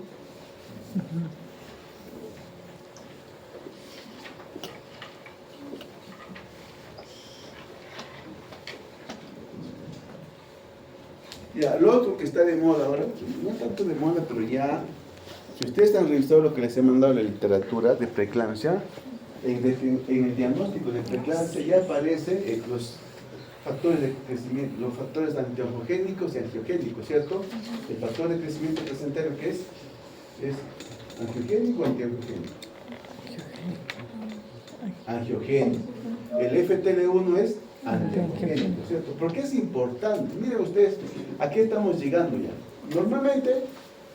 Ya, lo otro que está de moda ahora, no tanto de moda, pero ya, si ustedes han revisado lo que les he mandado en la literatura de preeclampsia, en el diagnóstico de preeclampsia ya aparece factores de crecimiento, los factores antiongogénicos y angiogénicos, ¿cierto? El factor de crecimiento placentario, ¿qué es? ¿Es angiogénico o antiongogénico? Angiogénico. El FTL1 es antiongogénico, ¿cierto? ¿Por qué es importante? Miren ustedes, aquí estamos llegando ya. Normalmente,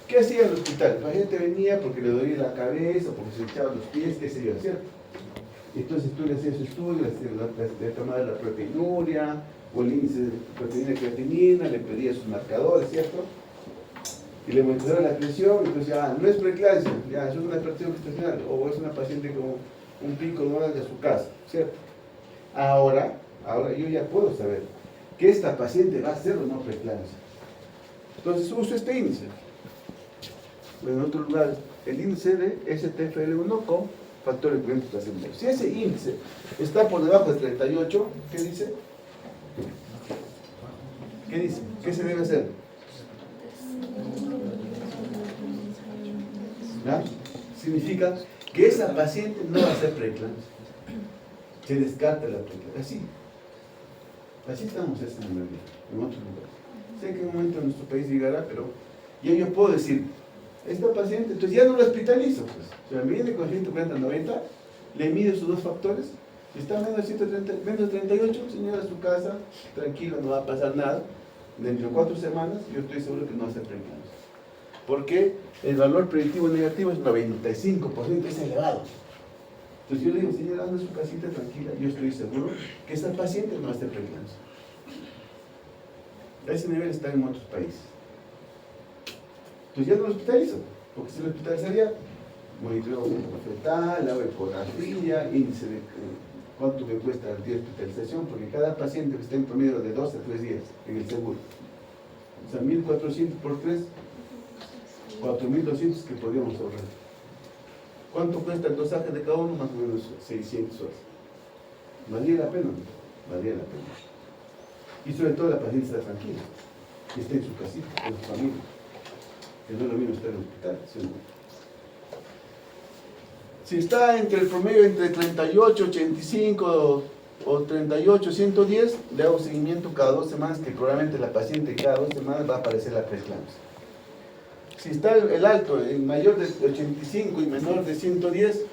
¿qué hacía en el hospital? La gente venía porque le dolía la cabeza, porque se echaba los pies, qué sé yo, ¿cierto? Entonces tú le hacías su estudio, le tomabas la proteinuria o el índice de proteína y creatinina, le pedías sus marcadores, ¿cierto? Y le monitoreaba la presión, entonces ya no es preeclampsia, ya es una presión gestacional o es una paciente con un pico normal de su casa, ¿cierto? Ahora yo ya puedo saber que esta paciente va a ser o no preeclampsia. Entonces uso este índice. En otro lugar, el índice de STFL1 con factor de crecimiento placentario. Si ese índice está por debajo de 38, ¿qué dice? ¿Qué dice? ¿Qué se debe hacer? ¿Ya? Significa que esa paciente no va a ser preeclampsia. Se descarta la preeclampsia. Así estamos en otros lugares. Sé que en un momento en nuestro país llegará, pero ya yo puedo decir, esta paciente, entonces ya no la hospitalizo, pues. O sea, me viene con 140-90, le mide sus dos factores, si está menos de 130, menos de 38, señora, a su casa, tranquilo, no va a pasar nada. Dentro de 4 semanas, yo estoy seguro que no va a ser preeclampsia. Porque el valor predictivo negativo es 95%, es elevado. Entonces yo le digo, señora, anda a su casita tranquila, yo estoy seguro que esta paciente no va a ser preeclampsia. A ese nivel está en otros países. Entonces ya no lo hospitalizo, porque si lo hospitalizaría, monitoreo fetal, hago ecografía, índice de cuánto me cuesta el día de hospitalización, porque cada paciente que está en promedio de 2 a 3 días en el seguro. O sea, 1.400 por 3, 4.200 que podríamos ahorrar. ¿Cuánto cuesta el dosaje de cada uno? Más o menos 600 horas. ¿Valía la pena? Valía la pena. Y sobre todo la paciente está tranquila, que esté en su casita, con su familia. Que no es lo mismo estar en el hospital, ¿sí? Si está entre el promedio entre 38, 85 o 38, 110, le hago seguimiento cada 2 semanas, que probablemente la paciente cada 2 semanas va a aparecer la preeclampsia. Si está el alto, el mayor de 85 y menor de 110,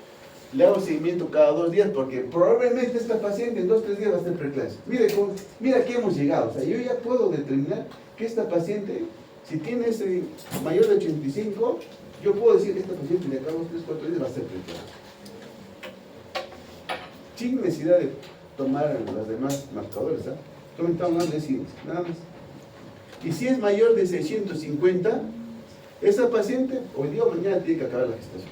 le hago seguimiento cada 2 días, porque probablemente esta paciente en 2 o 3 días va a ser preeclampsia. Mira aquí hemos llegado, o sea, yo ya puedo determinar que esta paciente, si tiene ese mayor de 85, yo puedo decir que esta paciente de acá a 2, 3, 4 días va a ser preeclampsia. Sin necesidad de tomar los demás marcadores, ¿ah? Comentamos más de índice, nada más. Y si es mayor de 650, esa paciente hoy día o mañana tiene que acabar la gestación.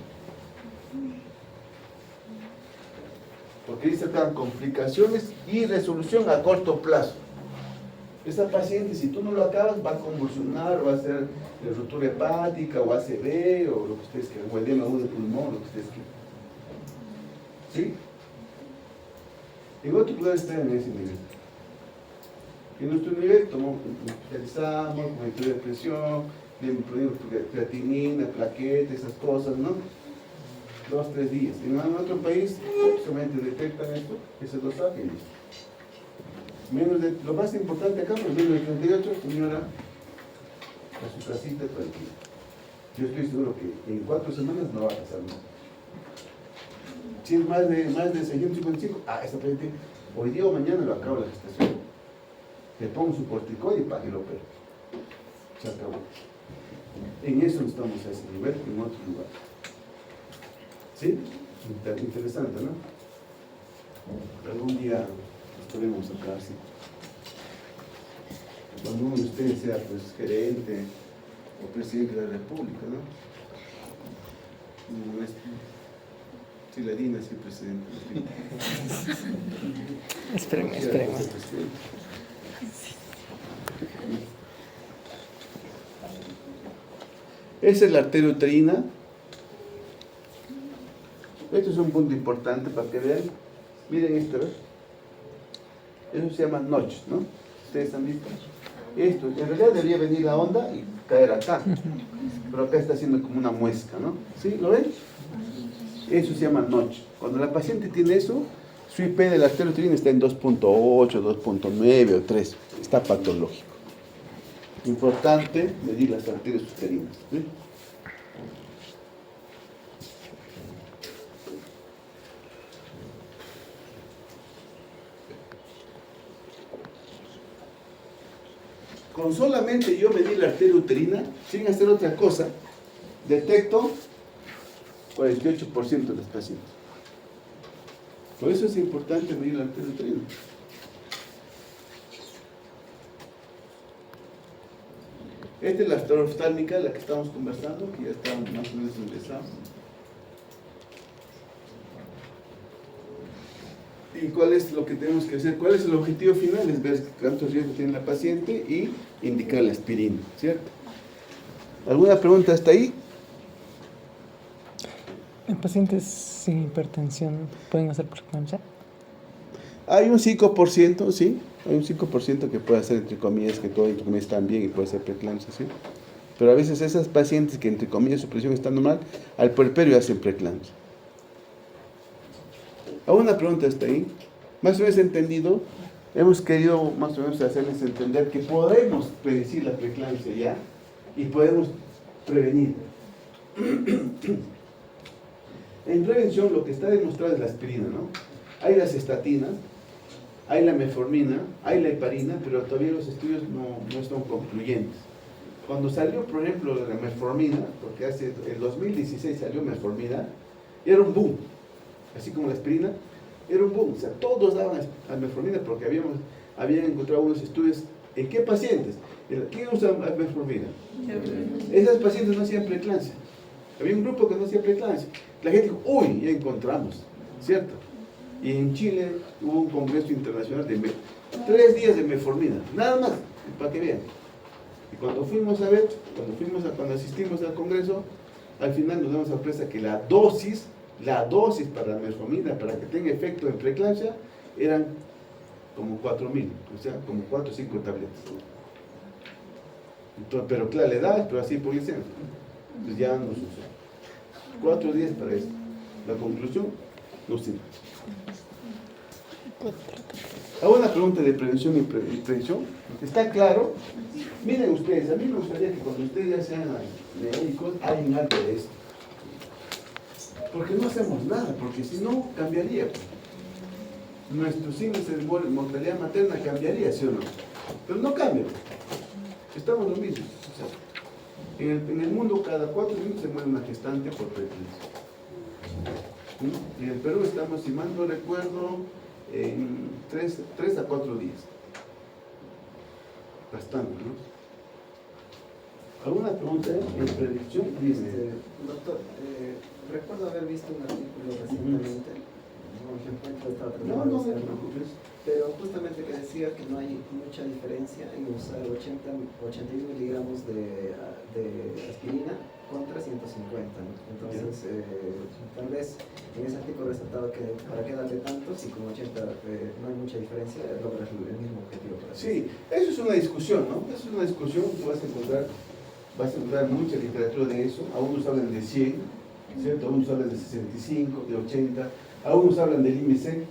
Porque dice acá, complicaciones y resolución a corto plazo. Esa paciente, si tú no lo acabas, va a convulsionar, va a hacer ruptura hepática, o ACV, o lo que ustedes quieran, o edema agudo de pulmón, lo que ustedes quieran. ¿Sí? En otro lugar está en ese nivel. En nuestro nivel, realizamos monitoreo de presión, creatinina, plaquetas, esas cosas, ¿no? 2 o 3 días. En otro país, solamente detectan esto, esos dosajes. Menos de, lo más importante acá, pues menos de 38, señora, a su casita tranquila. Yo estoy seguro que en 4 semanas no va a pasar nada. Si es más de 655, esta paciente, hoy día o mañana lo acabo la gestación. Le pongo su corticoide y para que lo opere. Se acabó. En eso estamos a ese nivel, en otro lugar. ¿Sí? Interesante, ¿no? Algún día podemos sacar, sí. Cuando uno de ustedes sea pues, gerente o presidente de la República, ¿no? Si la DINA es el presidente. Esperemos. Esa es la arteria uterina. Esto es un punto importante para que vean. Miren esto, ¿ves? Eso se llama notch, ¿no? ¿Ustedes han visto? Esto, en realidad debería venir la onda y caer acá. Pero acá está haciendo como una muesca, ¿no? ¿Sí? ¿Lo ven? Eso se llama notch. Cuando la paciente tiene eso, Su IP de la arteria uterina está en 2.8, 2.9 o 3. Está patológico. Importante medir las arterias uterinas. ¿Sí? Con solamente yo medir la arteria uterina, sin hacer otra cosa, detecto 48% de los pacientes. Por eso es importante medir la arteria uterina. Esta es la arteria oftálmica, la que estamos conversando, que ya está más o menos ingresada. ¿Y cuál es lo que tenemos que hacer? ¿Cuál es el objetivo final? Es ver cuántos riesgos tiene la paciente y indicar la aspirina, ¿cierto? ¿Alguna pregunta hasta ahí? ¿En pacientes sin hipertensión pueden hacer preeclampsia? Hay un 5%, sí. Hay un 5% que puede hacer, entre comillas, que todo entre comillas está bien y puede ser preeclampsia, sí. Pero a veces esas pacientes que, entre comillas, su presión está normal, al puerperio hacen preeclampsia. ¿Alguna pregunta hasta ahí? Más o menos entendido. Hemos querido más o menos hacerles entender que podemos predecir la preeclampsia ya y podemos prevenir. En prevención lo que está demostrado es la aspirina, ¿no? Hay las estatinas, hay la metformina, hay la heparina, pero todavía los estudios no son concluyentes. Cuando salió, por ejemplo, la metformina, porque el 2016 salió metformina, era un boom. Así como la aspirina, era un boom. O sea, todos daban a metformina porque habían encontrado unos estudios. ¿En qué pacientes? ¿Quién usa metformina? Esas pacientes no hacían preeclampsia. Había un grupo que no hacía preeclampsia. La gente dijo, uy, ya encontramos, ¿cierto? Y en Chile hubo un congreso internacional de 3 días de metformina, nada más, para que vean. Y cuando fuimos a ver, cuando asistimos al congreso, al final nos damos sorpresa que la dosis para la metformina, para que tenga efecto en preeclampsia, eran como 4.000, o sea, como 4 o 5 tabletas. Entonces, pero claro, le das, pero así por licencia. Entonces ya no se usó. 4 días para esto. La conclusión, no sirve. Hago una pregunta de prevención y prevención. ¿Está claro? Miren ustedes, a mí me gustaría que cuando ustedes ya sean médicos, hagan algo de esto. Porque no hacemos nada, porque si no, cambiaría. Nuestros índices de mortalidad materna cambiaría, ¿sí o no? Pero no cambia. Estamos lo mismo. O sea, en el mundo, cada 4 minutos se muere una gestante por preeclampsia. En el Perú estamos, si mal no recuerdo, en 3 a 4 días. Bastante, ¿no? ¿Alguna pregunta en predicción? Doctor, recuerdo haber visto un artículo recientemente, no me preocupes, pero justamente que decía que no hay mucha diferencia en usar 81 miligramos de aspirina contra 150, ¿no? Entonces, tal vez en ese artículo resaltaba que para qué darle tanto si con 80 no hay mucha diferencia, logras el mismo objetivo. Sí, eso es una discusión, ¿no? Eso es una discusión que vas a encontrar mucha literatura de eso. Algunos hablan de 100, ¿cierto? Algunos hablan de 65, de 80, algunos hablan del IMC.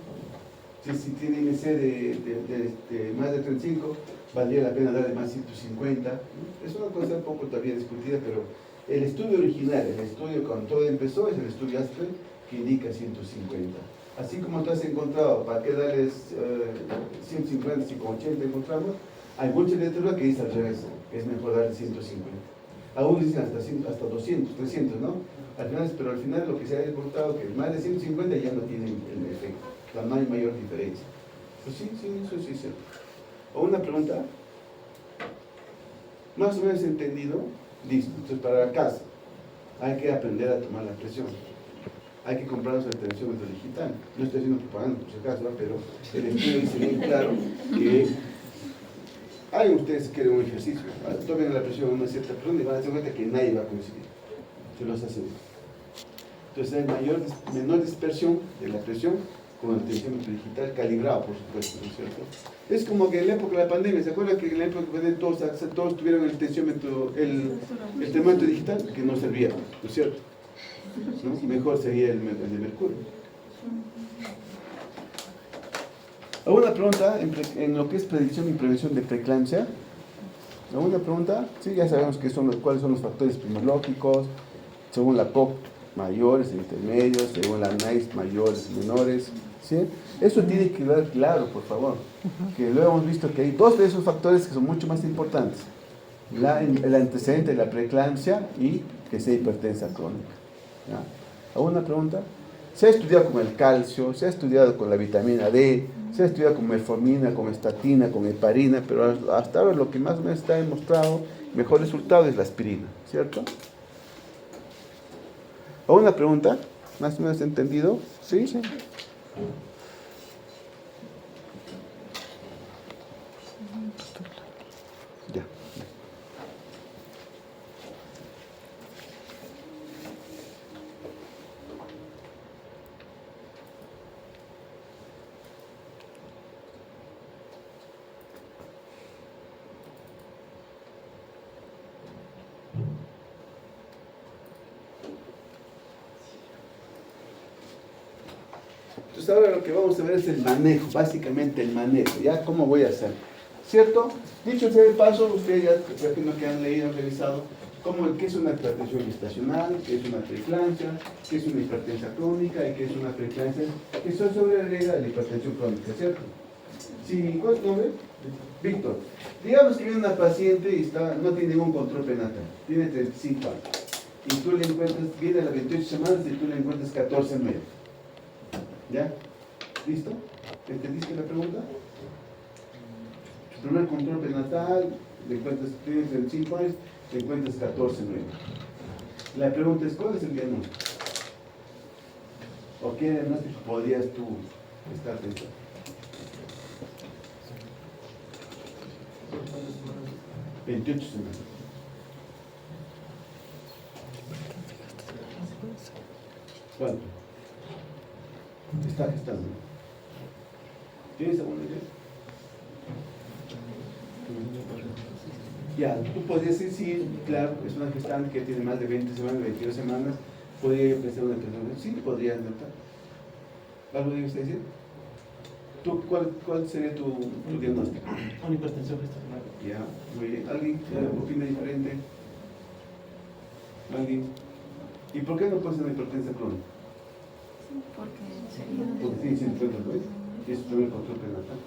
Si tiene IMC de más de 35, valdría la pena darle más 150. Es una cosa un poco todavía discutida, pero el estudio original, el estudio cuando todo empezó, es el estudio ASPE que indica 150. Así como tú has encontrado, ¿para qué darles 150 si con 80 encontramos? Hay mucha literatura que dice al revés, que es mejor darle 150. Algunos dicen hasta 200, 300, ¿no? Pero al final lo que se ha encontrado es que más de 150 ya no tienen el efecto, o sea, no hay mayor diferencia. Pues sí, eso sí es cierto. ¿O una pregunta? Más o menos entendido. Listo. Entonces, para la casa hay que aprender a tomar la presión. Hay que comprarnos el tensiómetro digital. No estoy haciendo propaganda por si acaso, ¿no? Pero el estudio dice bien claro que hay ustedes que quieren un ejercicio. Tomen la presión a una cierta persona y van a hacer cuenta que nadie va a coincidir. Se los hacen. Entonces hay menor dispersión de la presión con el tensiómetro digital calibrado, por supuesto, ¿no es cierto? Es como que en la época de la pandemia, ¿se acuerdan que en la época de todos tuvieron el tensiómetro, el termómetro digital? Que no servía, ¿no es cierto? ¿No? Mejor sería el de mercurio. ¿Alguna pregunta en lo que es predicción y prevención de preeclampsia? ¿Alguna pregunta? Sí, ya sabemos cuáles son los factores epidemiológicos, según la POC, mayores, intermedios, según la NICE, mayores y menores. ¿Sí? Eso tiene que quedar claro, por favor. Que luego hemos visto que hay dos de esos factores que son mucho más importantes. El antecedente de la preeclampsia y que sea hipertensa crónica. ¿Ya? ¿Alguna pregunta? Se ha estudiado con el calcio, se ha estudiado con la vitamina D, se ha estudiado con metformina, con estatina, con heparina, pero hasta ahora lo que más me está demostrado, mejor resultado es la aspirina, ¿cierto? ¿Alguna pregunta? ¿Más o menos entendido? ¿Sí? Sí. Ya. Entonces ahora lo que vamos a ver es el manejo, básicamente el manejo, ¿ya? ¿Cómo voy a hacer? ¿Cierto? Dicho sea de paso, ustedes ya, imagino que han leído, han revisado qué es una hipertensión gestacional, qué es una preeclampsia, qué es una hipertensión crónica y qué es una preeclampsia, que son sobre la regla de la hipertensión crónica, ¿cierto? Sí, ¿cuál es tu nombre? Víctor. Digamos que viene una paciente y no tiene ningún control prenatal, tiene 35 años, y tú le encuentras, viene a las 28 semanas y tú le encuentras 14 meses. ¿Ya? ¿Listo? ¿Entendiste la pregunta? Primer control prenatal, le encuentras, tienes 35 años, le encuentras 14 meses. La pregunta es, ¿cuál es el diagnóstico? ¿O qué diagnóstico podrías tú estar pensando? ¿28 semanas? ¿Cuánto? Está gestando. ¿Tienes alguna idea? Ya, tú podrías decir, sí, claro, es una gestante que tiene más de 20 semanas, 22 semanas. ¿Podría yo pensar una persona? Sí, podría notar. ¿Algo de usted decir? ¿Tú, cuál sería tu diagnóstico? Una hipertensión gestacional. Ya, muy bien. ¿Alguien opina diferente? ¿Alguien? ¿Y por qué no puede ser una hipertensión crónica? Porque sería... Porque tiene 130 meses. Y es su primer control prenatal.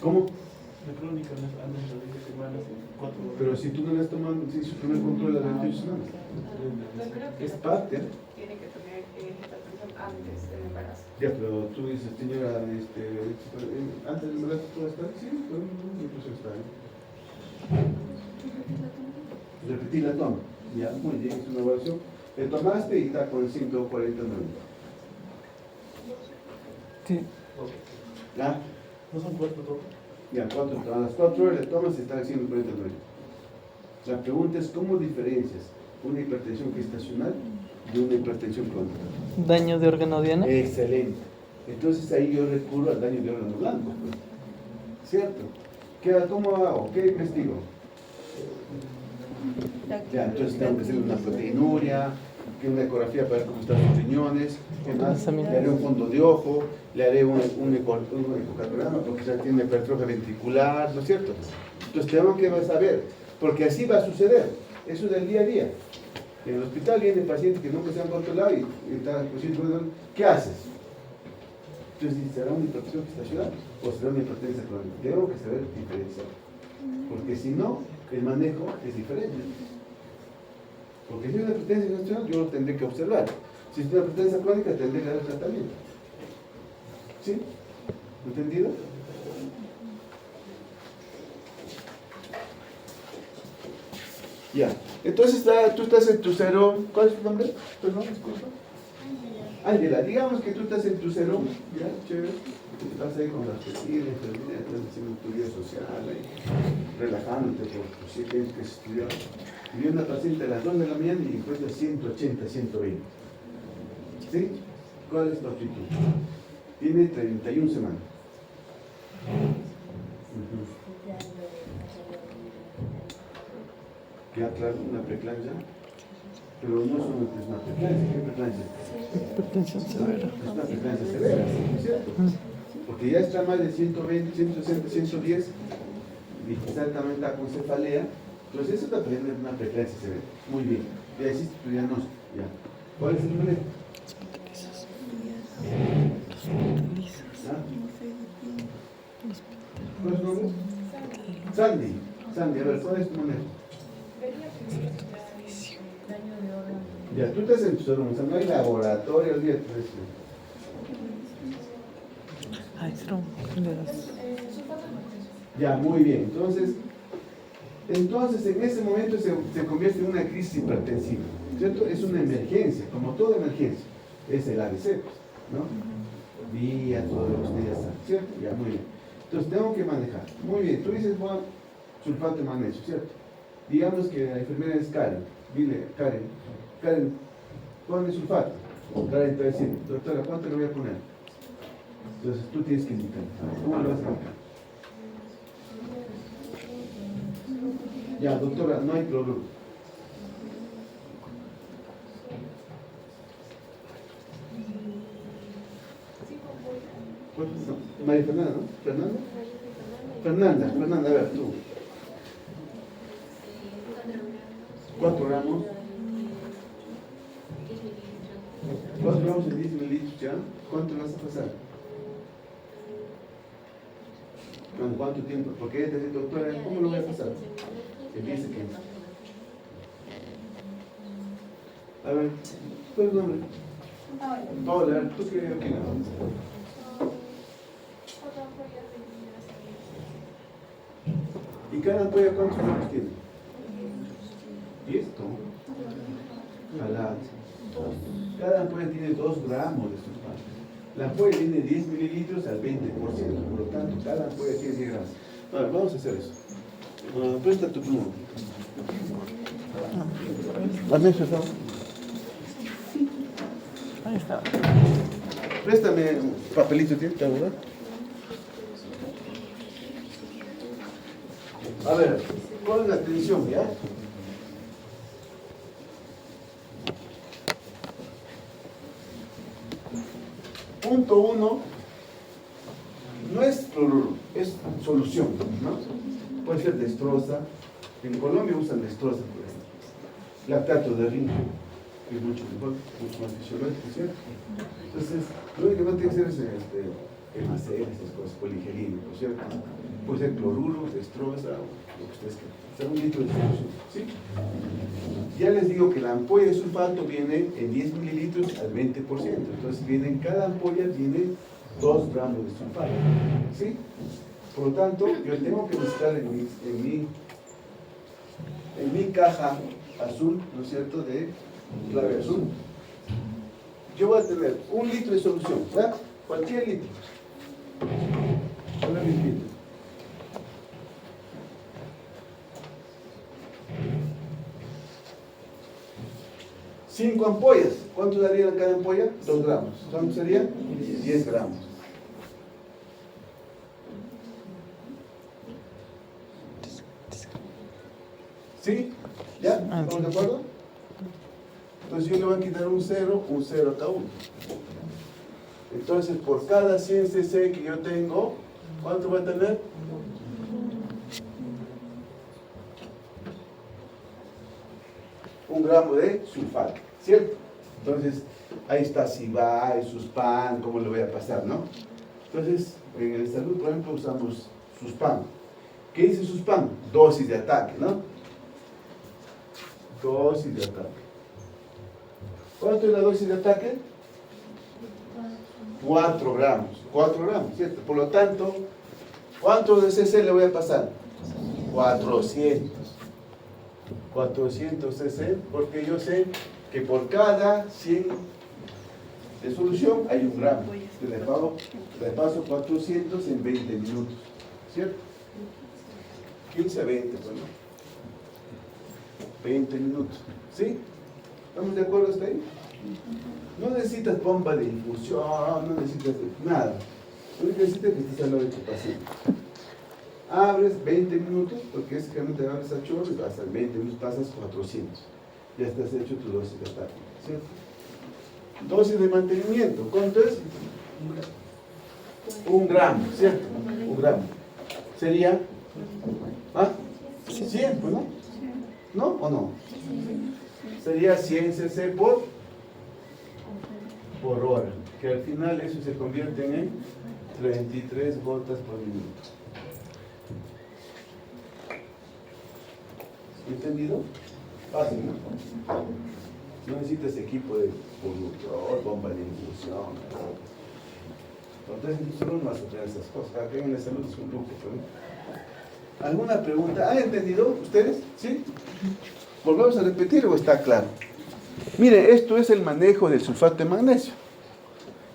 ¿Cómo? La crónica antes de las 20 semanas, 4 horas. Pero si tú no le has tomado, si su primer control a las 28 semanas. Es parte. Tiene que tener hipertensión antes del embarazo. Ya, pero tú dices, señora, antes del embarazo todo está, sí, pero incluso está ahí. Repetir la toma. Ya, muy bien, es una evaluación. Le tomaste y está con 149. Sí. ¿Ya? ¿No son 4 todos? Ya, a las 4 horas le tomas y está en 149. La pregunta es, ¿cómo diferencias una hipertensión gestacional de una hipertensión crónica? Daño de órgano diana. Excelente. Entonces ahí yo recurro al daño de órgano blanco. Pues. ¿Cierto? ¿Cómo hago? ¿Qué investigo? Ya, entonces tengo que hacer una proteinuria, que una ecografía para ver cómo están sus riñones, ¿qué más? Le haré un fondo de ojo, le haré un ecocardiograma porque ya tiene hipertrofia ventricular, ¿no es cierto? Entonces tenemos que saber, porque así va a suceder, eso es del día a día. En el hospital vienen pacientes que nunca se han controlado y están conscientes, ¿qué haces? Entonces, ¿será una hipertensión gestacional o será una hipertensión crónica? Tengo que saber diferenciar, porque si no, el manejo es diferente. Porque si es una hipertensión gestacional, yo lo tendré que observar. Si es una hipertensión crónica, tendré que dar tratamiento. ¿Sí? ¿Entendido? Ya. Entonces tú estás en tu cero. ¿Cuál es tu nombre? Perdón, disculpa. Ángela, digamos que tú estás en tu cero. Ya, chévere. Estás ahí con las vecinas, estás haciendo tu vida social, ahí, relajándote por tus 7 años que has estudiado. Y viene una paciente a las 2 de la mañana y encuentra 180, 120. ¿Sí? ¿Cuál es tu actitud? Tiene 31 semanas. ¿Queda claro una preeclampsia? pero no es una preeclampsia. ¿Qué preeclampsia? Hipertensión severa. Es una preeclampsia severa, ¿no es cierto? Porque ya está más de 120, 160, 110, y quizá también está con cefalea, entonces eso está teniendo una preeclampsia severa. Muy bien, ya hiciste tu diagnóstico. Ya. ¿Cuál es el problema? ¿Cuál es tu nombre? Sandy. Sandy, a ver, ¿cuál es tu manejo? Ya, tú estás en tu salón, o sea, no hay laboratorio, olvídate de eso. Ay, son Ya, muy bien. Entonces en ese momento se convierte en una crisis hipertensiva, ¿cierto? Es una emergencia, como toda emergencia. Es el ABC, ¿no? Día, todo lo que usted ya sabe, ¿cierto? Ya, muy bien. Entonces tengo que manejar. Muy bien, tú dices, Juan, sulfato de magnesio, ¿cierto? Digamos que la enfermera es Karen. Dile, Karen, ponle sulfato. Karen te va a decir, doctora, ¿cuánto le voy a poner? Entonces tú tienes que indicar. ¿Cómo lo vas a indicar? Ya, doctora, no hay cloruro. No, María Fernanda, ¿no? Fernanda, a ver, tú. 4 gramos. 4 gramos en 10 mililitros, ¿ya? ¿Cuánto vas a pasar? ¿En cuánto tiempo? Porque ella te dice, doctora, ¿cómo lo voy a pasar? Que dice que... A ver, ¿cuál es el nombre? Paola, a ver, ¿tú qué opinas? ¿Y cada ampolla cuántos gramos tiene? 10, ¿no? Cada ampolla tiene 2 gramos de sulfato. La ampolla tiene 10 mililitros al 20%, por lo tanto, cada ampolla tiene 10 gramos. A ver, vamos a hacer eso. Presta tu pluma. Hazme eso, ¿no? Ahí está. Préstame un papelito, ¿tienes que abordar? A ver, ¿cuál es la tensión, ya? Punto 1 no es cloruro, es solución, ¿no? Puede ser destroza. En Colombia usan destroza, por ejemplo. Lactato de rinco, que es mucho mejor, mucho más fisiológico, ¿cierto? Entonces, lo único que no tiene que ser es hemacel, esas cosas, poligelínico, ¿cierto? Puede ser cloruro, destroza, o lo que ustedes quieran. O sea, un litro de solución, ¿sí? Ya les digo que la ampolla de sulfato viene en 10 mililitros al 20%. Entonces, en cada ampolla viene 2 gramos de sulfato, ¿sí? Por lo tanto, yo tengo que mezclar en mi caja azul, ¿no es cierto?, de clave azul. Yo voy a tener 1 litro de solución, ¿verdad? Cualquier litro. Una litro. Cinco ampollas. ¿Cuánto daría cada ampolla? 2 gramos. ¿Cuánto sería? 10 gramos. ¿Sí? ¿Ya? ¿Estamos de acuerdo? Entonces yo le voy a quitar un 0 a cada uno. Entonces por cada 100 cc que yo tengo, ¿cuánto va a tener? 1 gramo de sulfato, ¿cierto? Entonces, ahí está, si va, y suspan, ¿cómo le voy a pasar, no? Entonces, en el salud, por ejemplo, usamos suspan. ¿Qué dice suspan? Dosis de ataque, ¿no? Dosis de ataque. ¿Cuánto es la dosis de ataque? 4 gramos. 4 gramos, ¿cierto? Por lo tanto, ¿cuántos de cc le voy a pasar? 400. 400 cc, porque yo sé que por cada 100 de solución hay 1 gramo. Le paso 400 en 20 minutos, ¿cierto? 15 a 20, pues, ¿no? 20 minutos, ¿sí? ¿Estamos de acuerdo hasta ahí? No necesitas bomba de infusión, no necesitas nada. Lo único que necesitas es que estés al lado de tu paciente. Abres 20 minutos, porque es que no te abres a chorro y hasta 20 minutos pasas 400. Ya estás hecho tu dosis de ataque, ¿cierto? Dosis de mantenimiento, ¿cuánto es? 1 gramo, ¿cierto? 1 gramo. Sería, ¿ah? 100, pues, ¿no? ¿No o no? Sería 100 cc por hora, que al final eso se convierte en 33 gotas por minuto. ¿Entendido? Fácil, ¿no? No necesitas equipo de conductor, bomba de infusión. Entonces, solo no vas a tener esas cosas. Acá en la salud es un lujo, ¿no? ¿Alguna pregunta? ¿Han entendido ustedes? ¿Sí? ¿Volvemos a repetir o está claro? Mire, esto es el manejo del sulfato de magnesio.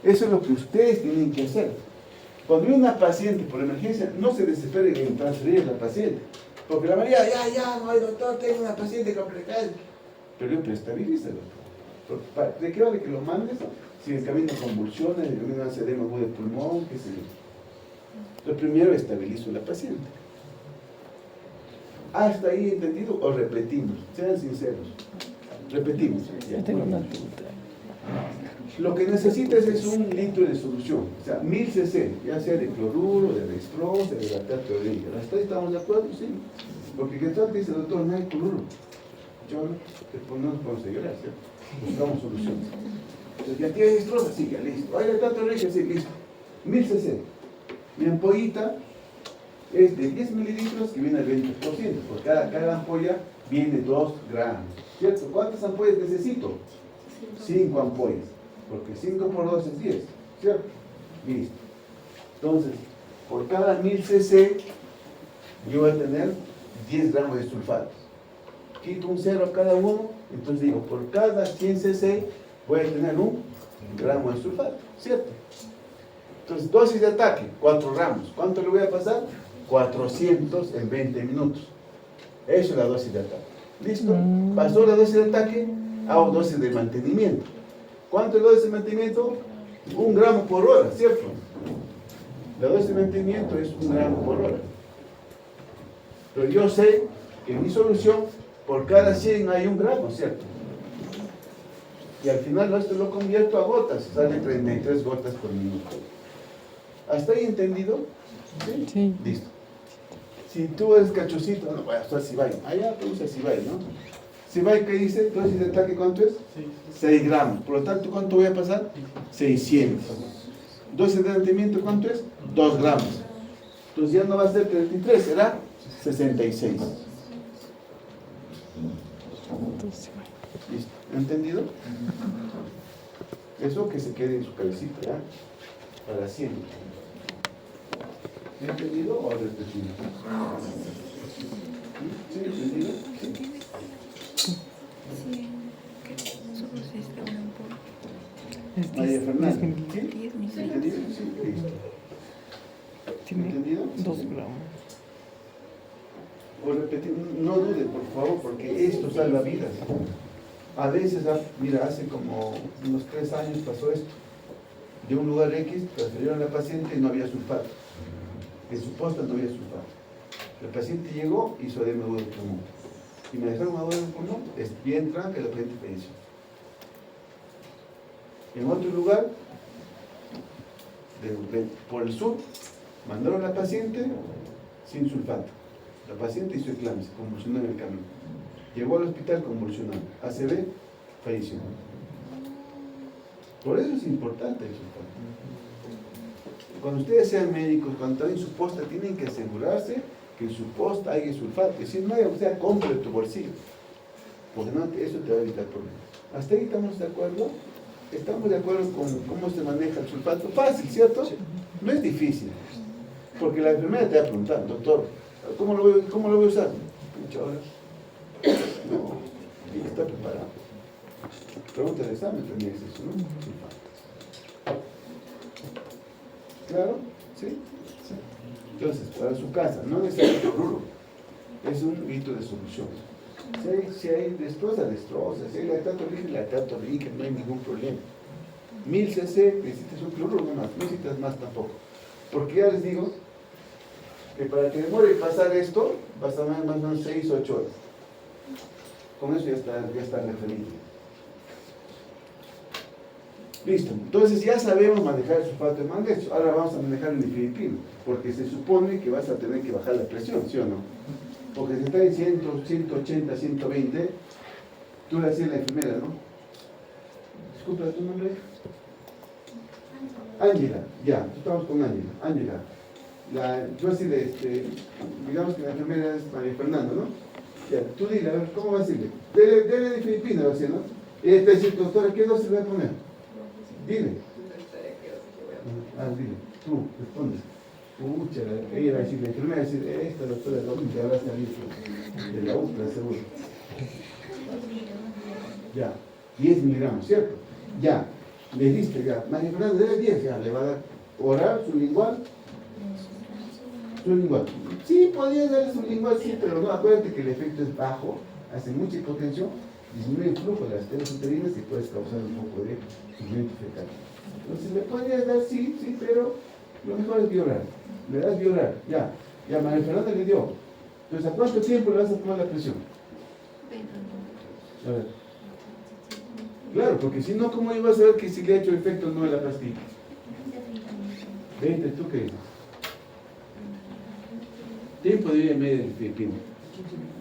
Eso es lo que ustedes tienen que hacer. Cuando viene una paciente por emergencia, no se desesperen en transferir a la paciente. Porque la mayoría, ya, no, doctor, tengo una paciente complicada. Pero estabilízalo. ¿De qué vale que lo mandes? Si el camino convulsiona, el camino hace edema agudo de pulmón, qué sé yo. Lo primero, estabilizo a la paciente. ¿Hasta ahí entendido? O repetimos. Sean sinceros. Repetimos. Ya tengo una duda. Lo que necesitas es 1 litro de solución, o sea, 1000 cc, ya sea de cloruro, de dextrosa, de lactato de orina. ¿Hasta ahí estamos de acuerdo? Sí. Porque que tal dice, doctor, no hay cloruro. Yo no podemos llorar, ¿cierto? Buscamos soluciones. Entonces, ¿ya tiene dextrosa? Sí, ya listo. ¿Hay lactato de orina? Sí, listo. 1000 cc. Mi ampollita es de 10 mililitros que viene al 20%, por cada ampolla viene 2 gramos, ¿cierto? ¿Cuántas ampollas necesito? 5 ampollas, porque 5 por 2 es 10, ¿cierto? Listo. Entonces, por cada 1000 cc, yo voy a tener 10 gramos de sulfatos. Quito un 0 a cada uno, entonces digo, por cada 100 cc voy a tener 1 gramo de sulfato, ¿cierto? Entonces, dosis de ataque, 4 gramos. ¿Cuánto le voy a pasar? 400 en 20 minutos. Eso es la dosis de ataque. ¿Listo? Pasó la dosis de ataque, hago dosis de mantenimiento. ¿Cuánto es la dosis de mantenimiento? 1 gramo por hora, ¿cierto? La dosis de mantenimiento es 1 gramo por hora. Pero yo sé que en mi solución, por cada 100 hay 1 gramo, ¿cierto? Y al final esto lo convierto a gotas, sale 33 gotas por minuto. ¿Hasta ahí entendido? ¿Sí? Sí. Listo. Si tú eres cachucito, no voy a usar Sibay. Allá tú usas Sibay, ¿no? Sibay, ¿qué dice? Dosis de ataque, ¿cuánto es? 6 gramos. Por lo tanto, ¿cuánto voy a pasar? 600. Dosis de mantenimiento, ¿cuánto es? 2 gramos. Entonces ya no va a ser 33, será 66. ¿Listo? ¿Entendido? Eso que se quede en su cabecita, ¿ya? Para siempre. ¿Entendido o repetido? ¿Sí? ¿Entendido? Sí. Sí, que solo se está un poco. Es María 10 Fernanda. mililitros. ¿Sí? 10 minutos. ¿Entendido? Sí, listo. Tiene ¿Entendido? 2 gramos. O repetir, no dude, por favor, porque esto salva vidas. A veces, mira, hace como unos 3 años pasó esto. De un lugar X, transfirieron a la paciente y no había sulfato. En su posta no había sulfato. El paciente llegó, hizo edema agudo del pulmón. Y me dejaron agudo del pulmón, es bien tranca, la paciente falleció. En otro lugar, por el sur, mandaron a la paciente sin sulfato. La paciente hizo eclampsia, convulsionó en el camino. Llegó al hospital convulsionando. ACV, falleció. Por eso es importante el sulfato. Cuando ustedes sean médicos, cuando están en su posta, tienen que asegurarse que en su posta haya sulfato. Y si no hay, o sea, compre tu bolsillo. Porque no, eso te va a evitar problemas. ¿Hasta ahí estamos de acuerdo? ¿Estamos de acuerdo con cómo se maneja el sulfato? Fácil, ¿cierto? No es difícil. Porque la enfermera te va a preguntar, doctor, ¿cómo lo voy a usar? Muchas horas. No, tiene que estar preparado. Pregunta de examen también es eso, ¿no? ¿Claro? ¿Sí? Sí. Entonces, para su casa, no necesita cloruro. Es un litro de solución. Si hay destroza. Si hay lactato líquido, no hay ningún problema. 1000 cc, necesitas un cloruro nomás, no necesitas más tampoco. Porque ya les digo que para que demore pasar esto, va a tardar más o menos 6 o 8 horas. Con eso ya está referido. Listo. Entonces ya sabemos manejar el sulfato de magnesio. Ahora vamos a manejar el difilipino, porque se supone que vas a tener que bajar la presión, ¿sí o no? Porque si está en 100, 180, 120, tú le decías a la enfermera, ¿no? Disculpa, ¿tu nombre? Ángela, ya, estamos con Ángela. Ángela, tú vas a decirle, digamos que la enfermera es María Fernanda, ¿no? Ya, tú dile, a ver, ¿cómo vas a decirle? Dele de Filipina, va a decir, ¿no? Y ella te dice, doctora, ¿qué dosis le voy a poner? Dile. Dile, tú, responde. Pucha, ella va a decir, la enfermera va a decir, esta doctora es la única que habrá salido de la UPLA, seguro. Ya, 10 miligramos, ¿cierto? Ya, le diste ya, María Fernanda, debe 10, ya, le va a dar oral, sublingual. Sublingual. Sí, podría darle sublingual, sí, pero no, acuérdate que el efecto es bajo, hace mucha hipotensión, disminuye el flujo de las arterias uterinas y puedes causar un poco de sufrimiento fecal. Entonces, le podrías dar sí, pero lo mejor es violar. Le das violar, ya, María Fernanda le dio. Entonces, ¿a cuánto tiempo le vas a tomar la presión? A ver. Claro, porque si no, ¿cómo ibas a saber que si le ha hecho efecto no de la pastilla? 20, ¿tú qué dices? Tiempo de vida y media del Filipino.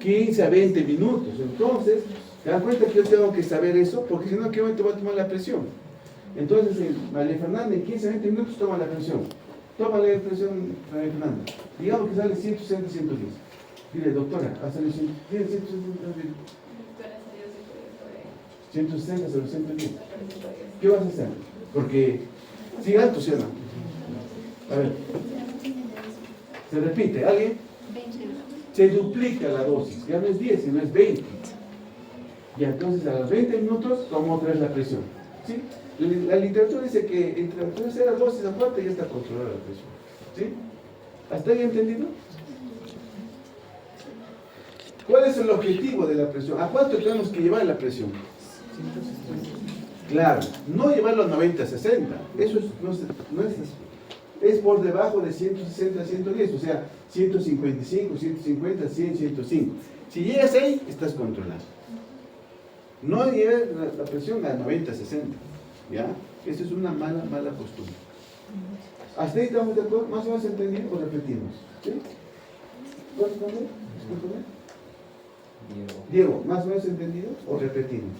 15 a 20 minutos. Entonces, ¿te das cuenta que yo tengo que saber eso? Porque si no, ¿qué momento voy a tomar la presión? Entonces, María Fernanda en 15 a 20 minutos toma la presión. Toma la presión, María Fernanda. Digamos que sale 160, 110. Dile, doctora, ha salido 160, 160 sobre 110. ¿Qué vas a hacer? Porque sigue alto, ¿sí o no? A ver. Se repite, ¿alguien? Se duplica la dosis. Ya no es 10, sino es 20. Y entonces a los 20 minutos toma otra vez la presión. ¿Sí? La literatura dice que entre la tercera dosis aparte ya está controlada la presión. ¿Sí? ¿Hasta ahí entendido? ¿Cuál es el objetivo de la presión? ¿A cuánto tenemos que llevar la presión? Claro, no llevarlo a 90, 60. Eso es por debajo de 160 a 110, o sea, 155, 150, 100, 105. Si llegas ahí, estás controlado. No lleves la presión a 90, 60. ¿Ya? Esa es una mala costumbre. ¿Hasta ahí estamos de acuerdo? ¿Más o menos entendido o repetimos? ¿Sí? ¿Cuál es tu nombre? Discúlpame. Diego, ¿más o menos entendido o repetimos?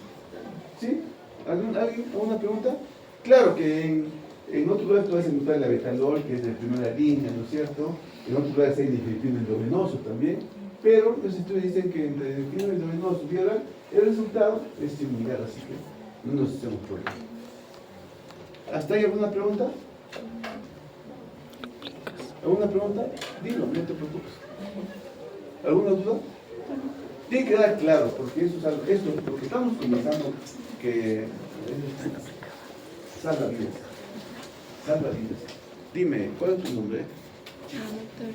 ¿Sí? ¿Alguien? ¿Alguna pregunta? Claro que en otros lugares tú vas a encontrar la betalol, que es de primera línea, ¿no es cierto? En otros lugares hay difilipino endovenoso también, pero los estudios dicen que entre el difilipino endovenoso y oral, el resultado es similar, así que no nos hacemos problema. ¿Hasta ahí alguna pregunta? ¿Alguna pregunta? Dilo, no te preocupes. ¿Alguna duda? Tiene que quedar claro, porque eso es algo, esto, lo que estamos conversando, que salva vidas. Salva vidas. Dime, ¿cuál es tu nombre? Doctor,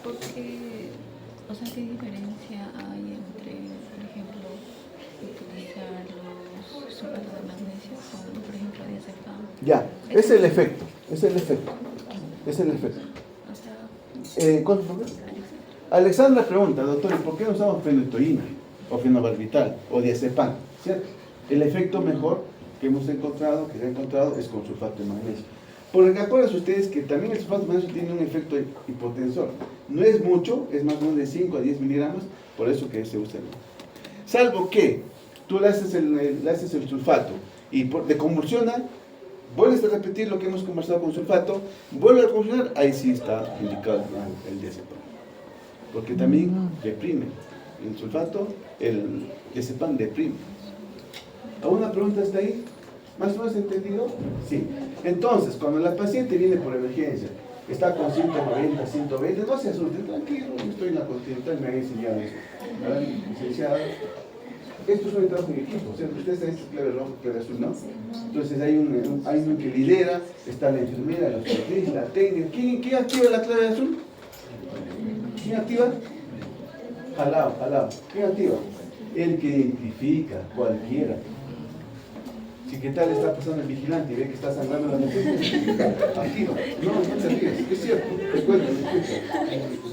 ¿por qué, o sea, qué diferencia hay entre, por ejemplo, utilizar los sulfatos de magnesio con, por ejemplo, diazepam? Ya, es el efecto, es el efecto. O sea, ¿Cuál es tu nombre? Alexandra pregunta, doctor, ¿por qué no usamos fenitoína o fenobarbital o diazepam? ¿Cierto? El efecto mejor que hemos encontrado, que se ha encontrado, es con sulfato de magnesio. Porque acuérdense ustedes que también el sulfato de magnesio tiene un efecto hipotensor. No es mucho, es más o menos de 5 a 10 miligramos, por eso que se usa. Salvo que tú le haces el sulfato y te convulsiona, vuelves a repetir lo que hemos conversado con sulfato, vuelve a convulsionar, ahí sí está indicado el diazepam. Porque también deprime. El sulfato, el diazepam deprime. ¿Alguna pregunta hasta ahí? ¿Más o menos entendido? Sí. Entonces, cuando la paciente viene por emergencia, está con 190, 120, no se asusten, tranquilo, yo estoy en la continental, me han enseñado eso. ¿Verdad, licenciada? Esto es un trabajo en equipo, o sea, ustedes saben que clave rojo, clave azul, ¿no? Entonces hay uno que lidera, está la enfermera, la obstetriz, la técnica. ¿Quién activa la clave azul? ¿Quién activa? Jalao. ¿Quién activa? El que identifica, cualquiera. Si qué tal está pasando el vigilante y ve que está sangrando la necesidad, activa. No te ríes, es cierto, te cuento.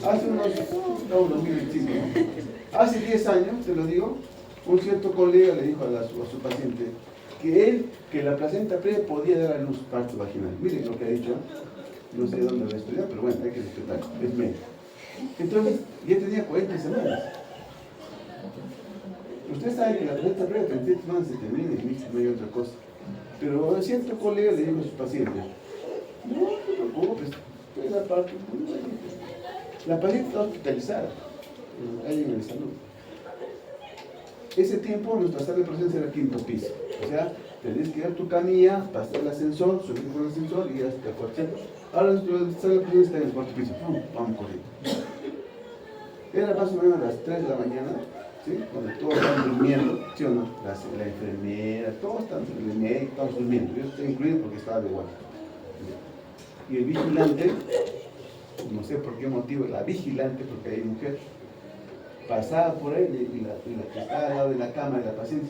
Hace 2025, hace 10 años, te lo digo, un cierto colega le dijo a su paciente que la placenta previa podía dar a luz parto vaginal. Miren lo que ha dicho, no sé dónde lo he estudiado, pero bueno, hay que respetar, es médico. Entonces, ya tenía 40 semanas. Usted sabe que la placenta previa 37 semanas se termina y no hay otra cosa. Pero cierto colega le dijo a su paciente, no te preocupes, puede dar parto. La paciente está hospitalizada, ahí en el salud. Ese tiempo nuestra sala de presencia era el 5º piso. O sea, tenés que ir a tu camilla, pasar el ascensor, subir con el ascensor y ir hasta el 4º. Ahora nuestra sala de presencia está en el 4º piso. Vamos corriendo. Era más o menos a las 3 de la mañana, ¿sí? Cuando todos estaban durmiendo, ¿sí o no? La enfermera, todos estaban durmiendo, el médico, estamos durmiendo. Yo estoy incluido porque estaba de guardia. Y el vigilante, no sé por qué motivo, la vigilante, porque hay mujer, pasaba por él y la que estaba al lado de la cama de la paciente,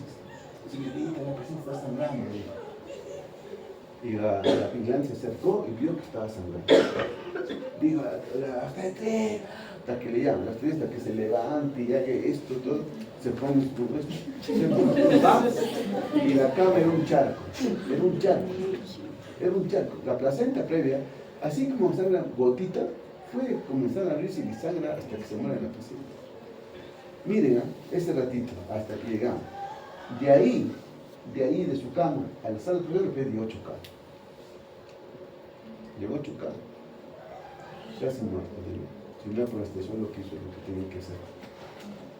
señorita, la paciente está sangrando. Y la vigilante se acercó y vio que estaba sangrando. Dijo, hasta que le llaman, hasta que se levante y haga esto, todo, se pone y la cama era un charco, era un charco. La placenta previa, así como sangra gotita, puede comenzar a abrirse y sangra hasta que se muera la paciente. Miren, ese ratito, hasta que llegamos. De ahí de su cama a la sala de pruebas, le dio 8K. Llegó 8K. Casi muerto. Si no por este solo que hizo lo que tenía que hacer.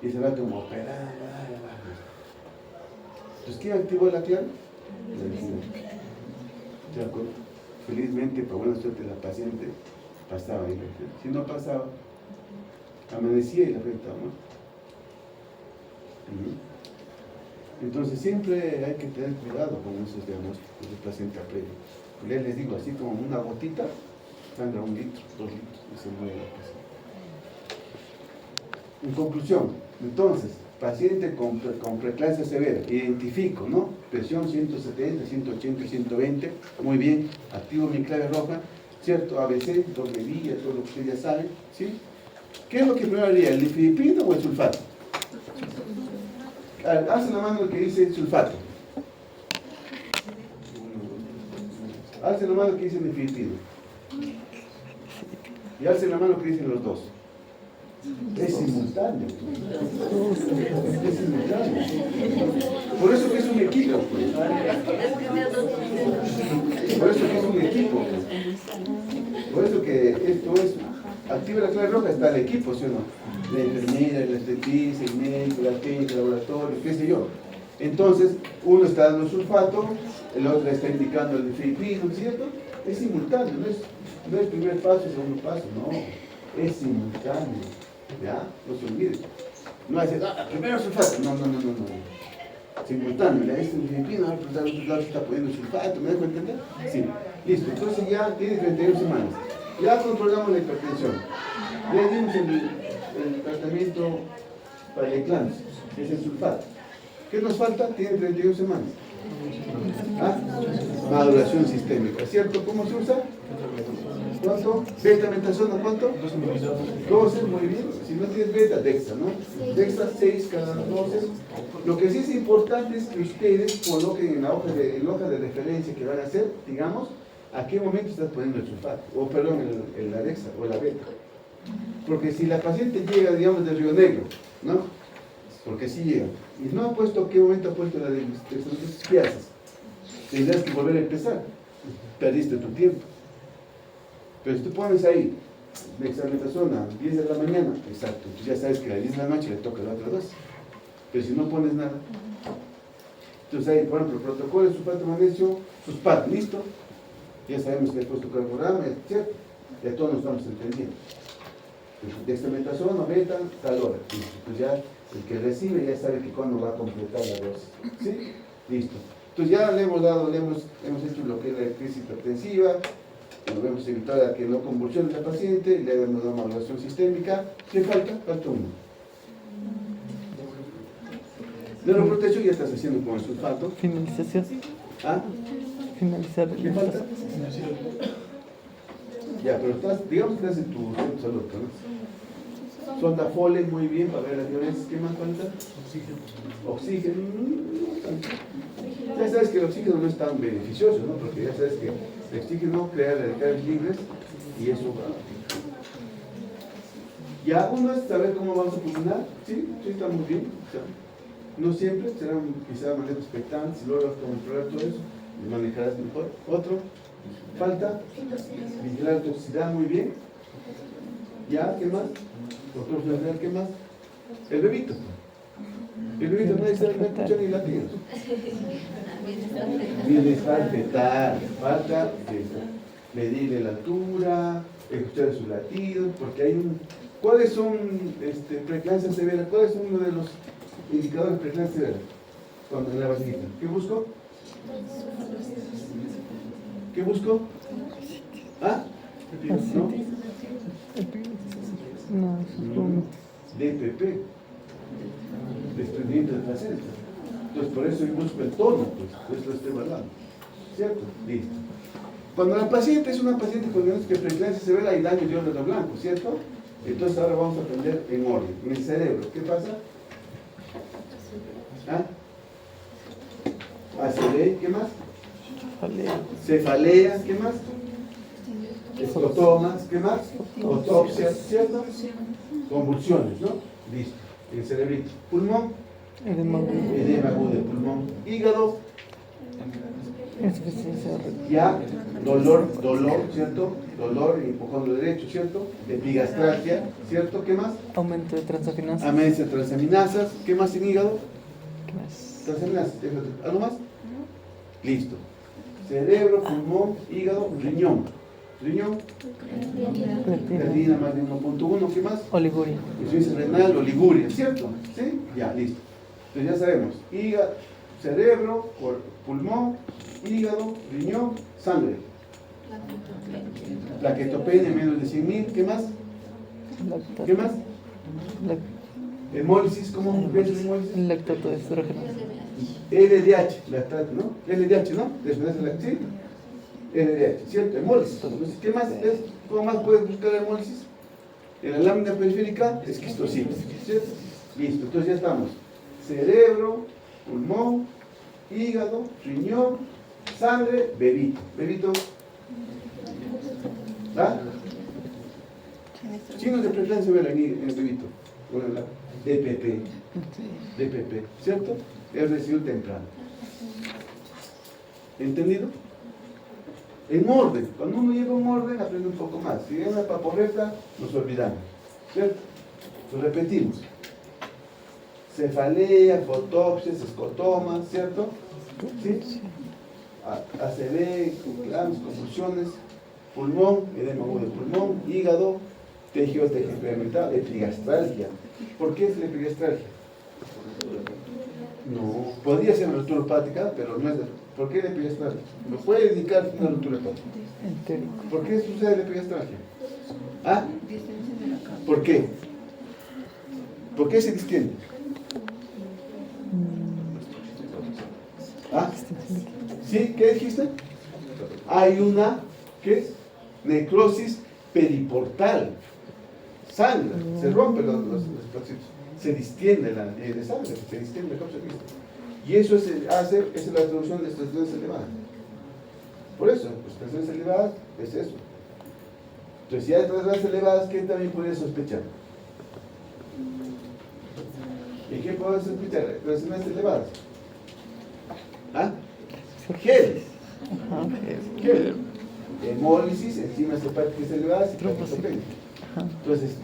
Y se va como operar. Entonces, ¿quién activó la clave? La vigilante. ¿De acuerdo? Felizmente, por buena suerte, la paciente pasaba ahí. Si no pasaba, amanecía y la frente estaba muerta. Entonces siempre hay que tener cuidado con esos diagnósticos de placenta previa. Les digo, así como una gotita, sangra 1 litro, 2 litros y se muere la paciente. En conclusión, entonces, paciente con preeclampsia severa, identifico, ¿no? Presión 170, 180 y 120, muy bien, activo mi clave roja, ¿cierto? ABC, doble vía, todo lo que ustedes ya saben, ¿sí? ¿Qué es lo que primero haría, el nifedipino o el sulfato? Alce la mano el que dice sulfato. Alce la mano el que dice nifedipino. Y alce la mano el que dicen los dos. Es simultáneo. Es simultáneo. Por eso que es un equipo. Por eso que es un equipo. Por eso que esto es. Activa la clave roja, está el equipo, ¿sí o no? La enfermera, el estetista, el médico, la técnica, el laboratorio, qué sé yo. Entonces, uno está dando sulfato, el otro está indicando el nifedipino, ¿no es cierto? Es simultáneo, no es primer paso y segundo paso, no. Es simultáneo. ¿Ya? No se olviden. No es primero sulfato. No. Simultáneo. Este nifedipino, ahora está poniendo sulfato, ¿me dejo entender? Sí. Listo. Entonces ya tiene 31 semanas. Ya controlamos la hipertensión. Ya dimos el tratamiento para la eclampsia, que es el sulfato. ¿Qué nos falta? Tiene 31 semanas. ¿Ah? Maduración sistémica, ¿cierto? ¿Cómo se usa? ¿Cuánto? Beta-metasona, ¿cuánto? 12, muy bien. Si no tienes beta, dexa, ¿no? Dexa 6 cada 12. Lo que sí es importante es que ustedes coloquen en la hoja de referencia que van a hacer, digamos, a qué momento estás poniendo el sulfato, o perdón, la dexa o la beta. Porque si la paciente llega, digamos, de Río Negro, ¿no? Porque sí llega, y no ha puesto, ¿qué momento ha puesto la de entonces, ¿qué haces? Tendrás que volver a empezar. Perdiste tu tiempo. Pero si tú pones ahí, dexametasona, 10 de la mañana, exacto, entonces ya sabes que a las 10 de la noche le toca la otra dosis. Pero si no pones nada, entonces ahí, por ejemplo, el protocolo de sulfato de magnesio, suspat, listo. Ya sabemos que he puesto carborama, ¿cierto? Ya todos nos estamos entendiendo. Dexametasona, beta, tal hora. Entonces ya el que recibe ya sabe que cuándo va a completar la dosis. ¿Sí? Listo. Entonces ya le hemos hecho lo que es la crisis hipertensiva, nos hemos evitado a que no convulsione la paciente, le hemos dado maduración sistémica. ¿Qué falta? Falta uno. Neuroprotección ya estás haciendo con el sulfato. Finalización. ¿Ah? Finalizar. ¿Qué falta? Ya, pero digamos que estás en tu salud, ¿no? Sonda Foley, muy bien, para ver las diuresis. ¿Qué más falta? Oxígeno. Oxígeno. No tanto. Ya sabes que el oxígeno no es tan beneficioso, ¿no? Porque ya sabes que el oxígeno crea radicales libres y eso va. Ya uno es saber cómo vamos a funcionar. Sí, sí, está muy bien. O sea, no siempre, será quizá manejo expectante, si logras controlar todo eso, manejarás mejor. Otro, falta vigilar toxicidad, muy bien. Ya, ¿qué más? Doctor Federal, ¿qué más? El bebito. El bebito no escucha ni latidos. Bienestar fetal. Falta medirle la altura, escuchar sus latidos, porque hay un... ¿Cuáles son preeclampsia severa? ¿Cuáles son uno de los indicadores de preeclampsia severa? Cuando en la vasijita. ¿Qué busco? ¿Qué busco? ¿Ah? ¿No? No, eso DPP, desprendimiento de placenta. Entonces, por eso yo busco el tono, pues, esto estoy evaluando. ¿Cierto? Listo. Cuando la paciente es una paciente con diagnóstico de preeclampsia severa, hay daño de órgano blanco, ¿cierto? Entonces, ahora vamos a aprender en orden. En el cerebro, ¿qué pasa? ¿Ah? ACV, ¿qué más? Cefalea, ¿qué más? Escotomas, ¿qué más? Autopsias, ¿cierto? Convulsiones, ¿no? Listo. El cerebrito. Pulmón, edema agudo del pulmón. Hígado, ya, dolor, ¿cierto? Dolor en hipocondrio derecho, ¿cierto? Epigastralgia, ¿cierto? ¿Qué más? Aumento de transaminasas. Aumento de transaminasas. ¿Qué más en hígado? ¿Qué más? Transaminasas. ¿Algo más? Listo. Cerebro, pulmón, hígado, riñón. Riñón, creatinina más de 1.1. ¿Qué más? Oliguria. Insuficiencia renal, oliguria, ¿cierto? ¿Sí? Ya, listo. Entonces ya sabemos. Hígado, cerebro, pulmón, hígado, riñón, sangre. Plaquetopenia menos de 100.000. ¿Qué más? ¿Qué más? Hemólisis, ¿cómo ves la hemólisis? Lactato de estrógeno. LDH, lactato, ¿no? LDH, ¿no? Después de sí. LDH, ¿cierto? Hemólisis. Entonces, ¿qué más es? ¿Cómo más puedes buscar la hemólisis? En la lámina periférica, esquistocitos, ¿cierto? Listo, entonces ya estamos. Cerebro, pulmón, hígado, riñón, sangre, bebito. Bebito. ¿Ah? Signos de preeclampsia severa en el bebito. Bueno, la DPP, ¿cierto? Es residuo temprano. ¿Entendido? En orden. Cuando uno lleva un orden, aprende un poco más. Si es una paporreta, nos olvidamos. ¿Cierto? Lo repetimos. Cefalea, fotopsias, escotomas, ¿cierto? ¿Sí? ACV, convulsiones, pulmón, edema agudo del pulmón, hígado, tejido tegmental, epigastralgia. ¿Por qué es la epigastralgia? No, podría ser una ruptura hepática, pero no es de... ¿Por qué la epigastralgia? ¿Me puede indicar una ruptura hepática? ¿Por qué sucede la epigastralgia? ¿Ah? ¿Por qué? ¿Por qué se distiende? ¿Ah? ¿Sí? ¿Qué dijiste? Hay una, ¿qué es? Necrosis periportal. Sangra, se rompen los espacios, se distiende la de sangre, se distiende la causa de Cristo. Y eso es la introducción de estaciones elevadas. Por eso, estaciones elevadas es eso. Entonces, si hay estaciones elevadas, ¿qué también puede sospechar? ¿Y qué puede sospechar? Estaciones elevadas. ¿Ah? Gel. Gel. Hemólisis, enzimas hepáticas elevadas y plaquetopenia. Entonces,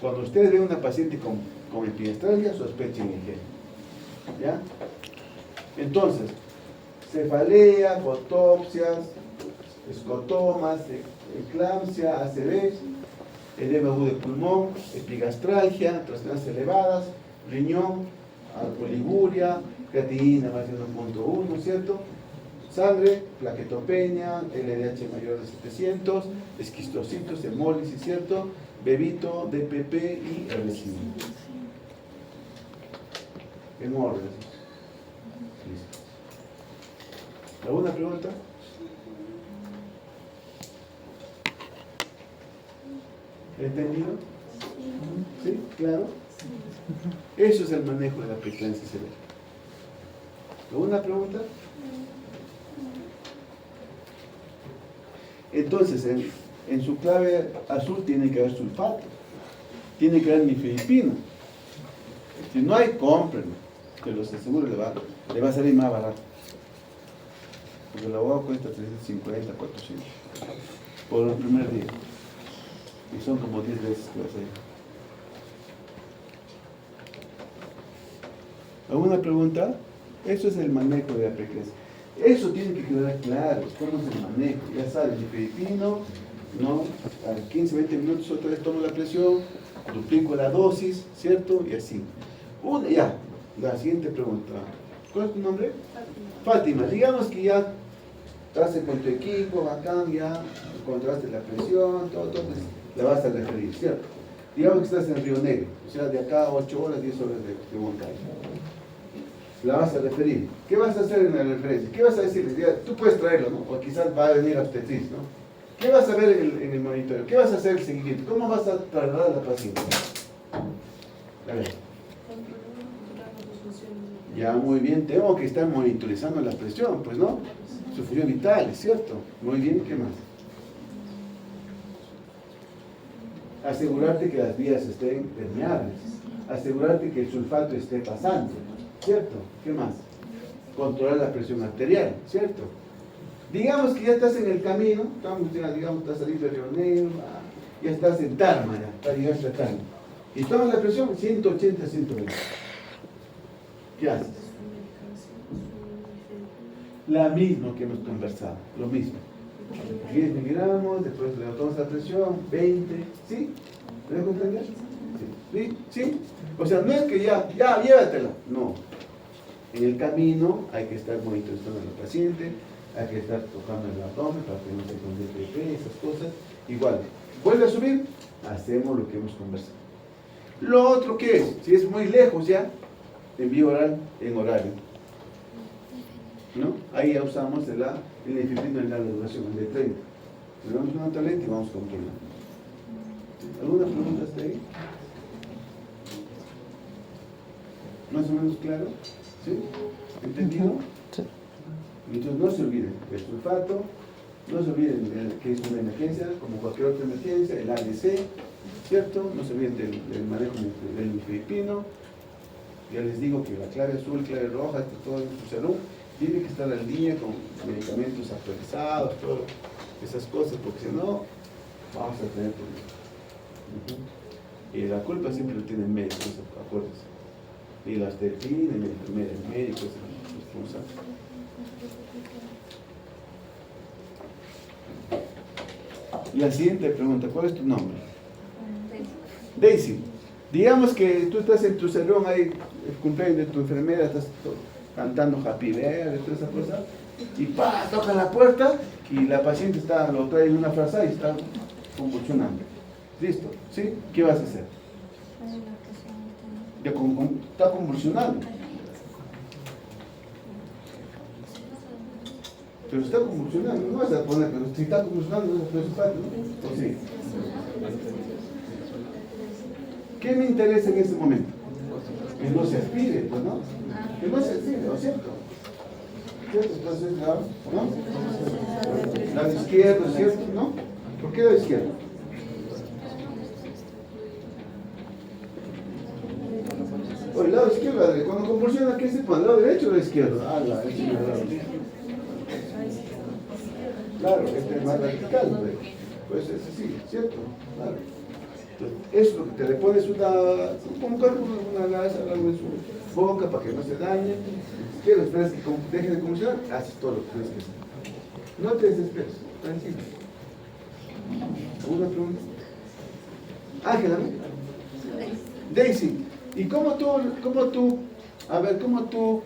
cuando ustedes ven una paciente con epigastralgia, sospechen en gel. ¿Ya? Entonces, cefalea, fotopsias, escotomas, eclampsia, ACV, edema agudo del pulmón, epigastralgia, transaminasas elevadas, riñón, oliguria, creatinina más de 1.1, ¿cierto? Sangre, plaquetopenia, LDH mayor de 700, esquistocitos, hemólisis, ¿cierto? Bebito, DPP y residuo. En orden. Listo. ¿Alguna pregunta? ¿Entendido? ¿Sí? ¿Claro? Eso es el manejo de la preeclampsia severa. ¿Alguna pregunta? Entonces, en su clave azul tiene que haber sulfato, tiene que haber nifedipino. Si no hay, cómprenlo, que los aseguro le va a salir más barato. Porque la agua cuesta 350, 400 por el primer día. Y son como 10 veces que vas a ir. ¿Alguna pregunta? Eso es el manejo de la preeclampsia. Eso tiene que quedar claro, cómo es el manejo. Ya sabes, nifedipino, ¿no? A 15, 20 minutos otra vez tomo la presión, duplico la dosis, ¿cierto? Y así. Ya, la siguiente pregunta. ¿Cuál es tu nombre? Fátima. Digamos que ya estás con tu equipo, bacán, ya controlaste la presión, todo, pues, la vas a referir, ¿cierto? Digamos que estás en Río Negro, o sea, de acá a 8 horas, 10 horas de Huancayo. La vas a referir. ¿Qué vas a hacer en la referencia? ¿Qué vas a decirles? Ya, tú puedes traerlo, ¿no? O quizás va a venir obstetriz, ¿no? ¿Qué vas a ver en el monitoreo? ¿Qué vas a hacer el seguimiento? ¿Cómo vas a trasladar a la paciente? A ver. Ya, muy bien. Tengo que estar monitorizando la presión, pues, ¿no? Su función vital, ¿cierto? Muy bien. ¿Qué más? Asegurarte que las vías estén permeables. Asegurarte que el sulfato esté pasando, ¿cierto? ¿Qué más? Controlar la presión arterial, ¿cierto? Digamos que ya estás en el camino, digamos, estás saliendo de Río Negro, ya estás en Tarma, ya, para llegar a Tarma. Y tomas la presión 180, 120. ¿Qué haces? La misma que hemos conversado, lo mismo. 10 miligramos, después le tomamos la presión, 20, ¿sí? ¿Me dejo entender? ¿Sí? ¿Sí? O sea, no es que ya, llévatela. No. En el camino hay que estar monitorizando al paciente, hay que estar tocando el abdomen para que no se convierta esas cosas. Igual, vuelve a subir, hacemos lo que hemos conversado. Lo otro que es, si es muy lejos ya, envío oral en horario, ¿no? Ahí ya usamos el nifedipino en larga duración, el de 30. Le damos una tableta y vamos controlando. ¿Alguna pregunta hasta ahí? ¿Más o menos claro? ¿Sí? ¿Entendido? Sí. Entonces no se olviden del sulfato, no se olviden que es una emergencia, como cualquier otra emergencia, el ADC, ¿cierto? No se olviden del manejo del nifedipino. Ya les digo que la clave azul, clave roja, todo en su salud, tiene que estar al día con medicamentos actualizados, todas esas cosas, porque si no, vamos a tener problemas. Y la culpa siempre lo tiene el médico, acuérdense. Y la obstetrina, el médico es el responsable. La siguiente pregunta, ¿cuál es tu nombre? Daisy. Digamos que tú estás en tu salón ahí, el cumpleaños de tu enfermera, estás cantando Happy Birthday, toda esa cosa, y toca la puerta y la paciente lo trae en una frazada y está convulsionando. ¿Listo? ¿Sí? ¿Qué vas a hacer? Está convulsionando. Pero está convulsionando, no vas a poner, pero si está convulsionando, no vas a preocupar, ¿no? ¿O sí? ¿Qué me interesa en ese momento? Que no se aspire, pues, ¿no? Que no se aspire, ¿no es cierto? ¿Cierto? Entonces, ¿no? Lado izquierdo, ¿cierto? ¿No? ¿Por qué lado izquierdo? O el lado izquierdo, cuando convulsiona, ¿qué se pone? ¿El lado derecho o el lado izquierdo? El lado claro, este es más radical, pues es así, ¿cierto? Claro. Entonces, eso, te le pones una gasa al lado de su boca para que no se dañe. Si quieres, esperas que deje de convulsionar, haces todo lo que tienes que hacer. No te desesperes, tranquilo. ¿Alguna pregunta? Ángela, ¿no? Daisy, ¿y cómo tú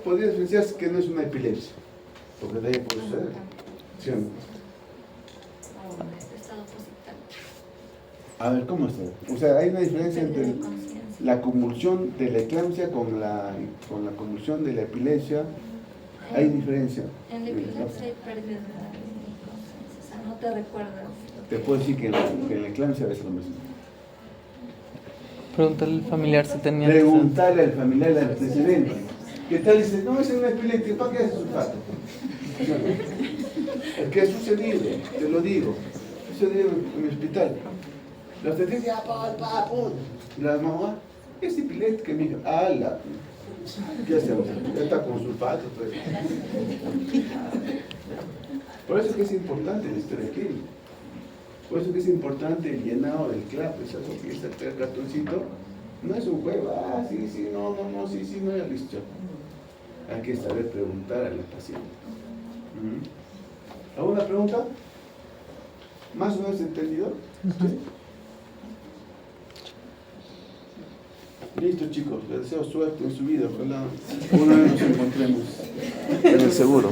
podrías diferenciar que no es una epilepsia? Porque de ahí puede suceder. ¿Sí o no? A ver, ¿cómo está? O sea, hay una diferencia entre la convulsión de la eclampsia con la convulsión de la epilepsia. Hay diferencia. En la epilepsia hay pérdida de conciencia, o sea, no te recuerdas. Te puedo decir que en la eclampsia es lo mismo. Pregúntale al familiar si tenía Preguntarle al familiar del antecedente. ¿Qué tal? Dice, no, ese no es epiléptico, ¿para qué es sulfato? Es que ha sucedido, te lo digo. Sucedió en mi hospital. La obstetricia, pum. Y la mamá, es epiléptica, mi hija. ¡Hala! ¿Qué hacemos? Ya está con sulfato. Pues. Por eso que es importante la historia clínica. Por eso que es importante el llenado del CLAP. Porque este cartoncito no es un juego. Ah, sí, no, ya listo. Hay que saber preguntar a la paciente. ¿Alguna pregunta? ¿Más o menos entendido? ¿Sí? Listo, chicos, les deseo suerte en su vida. Ojalá una vez nos encontremos en el seguro.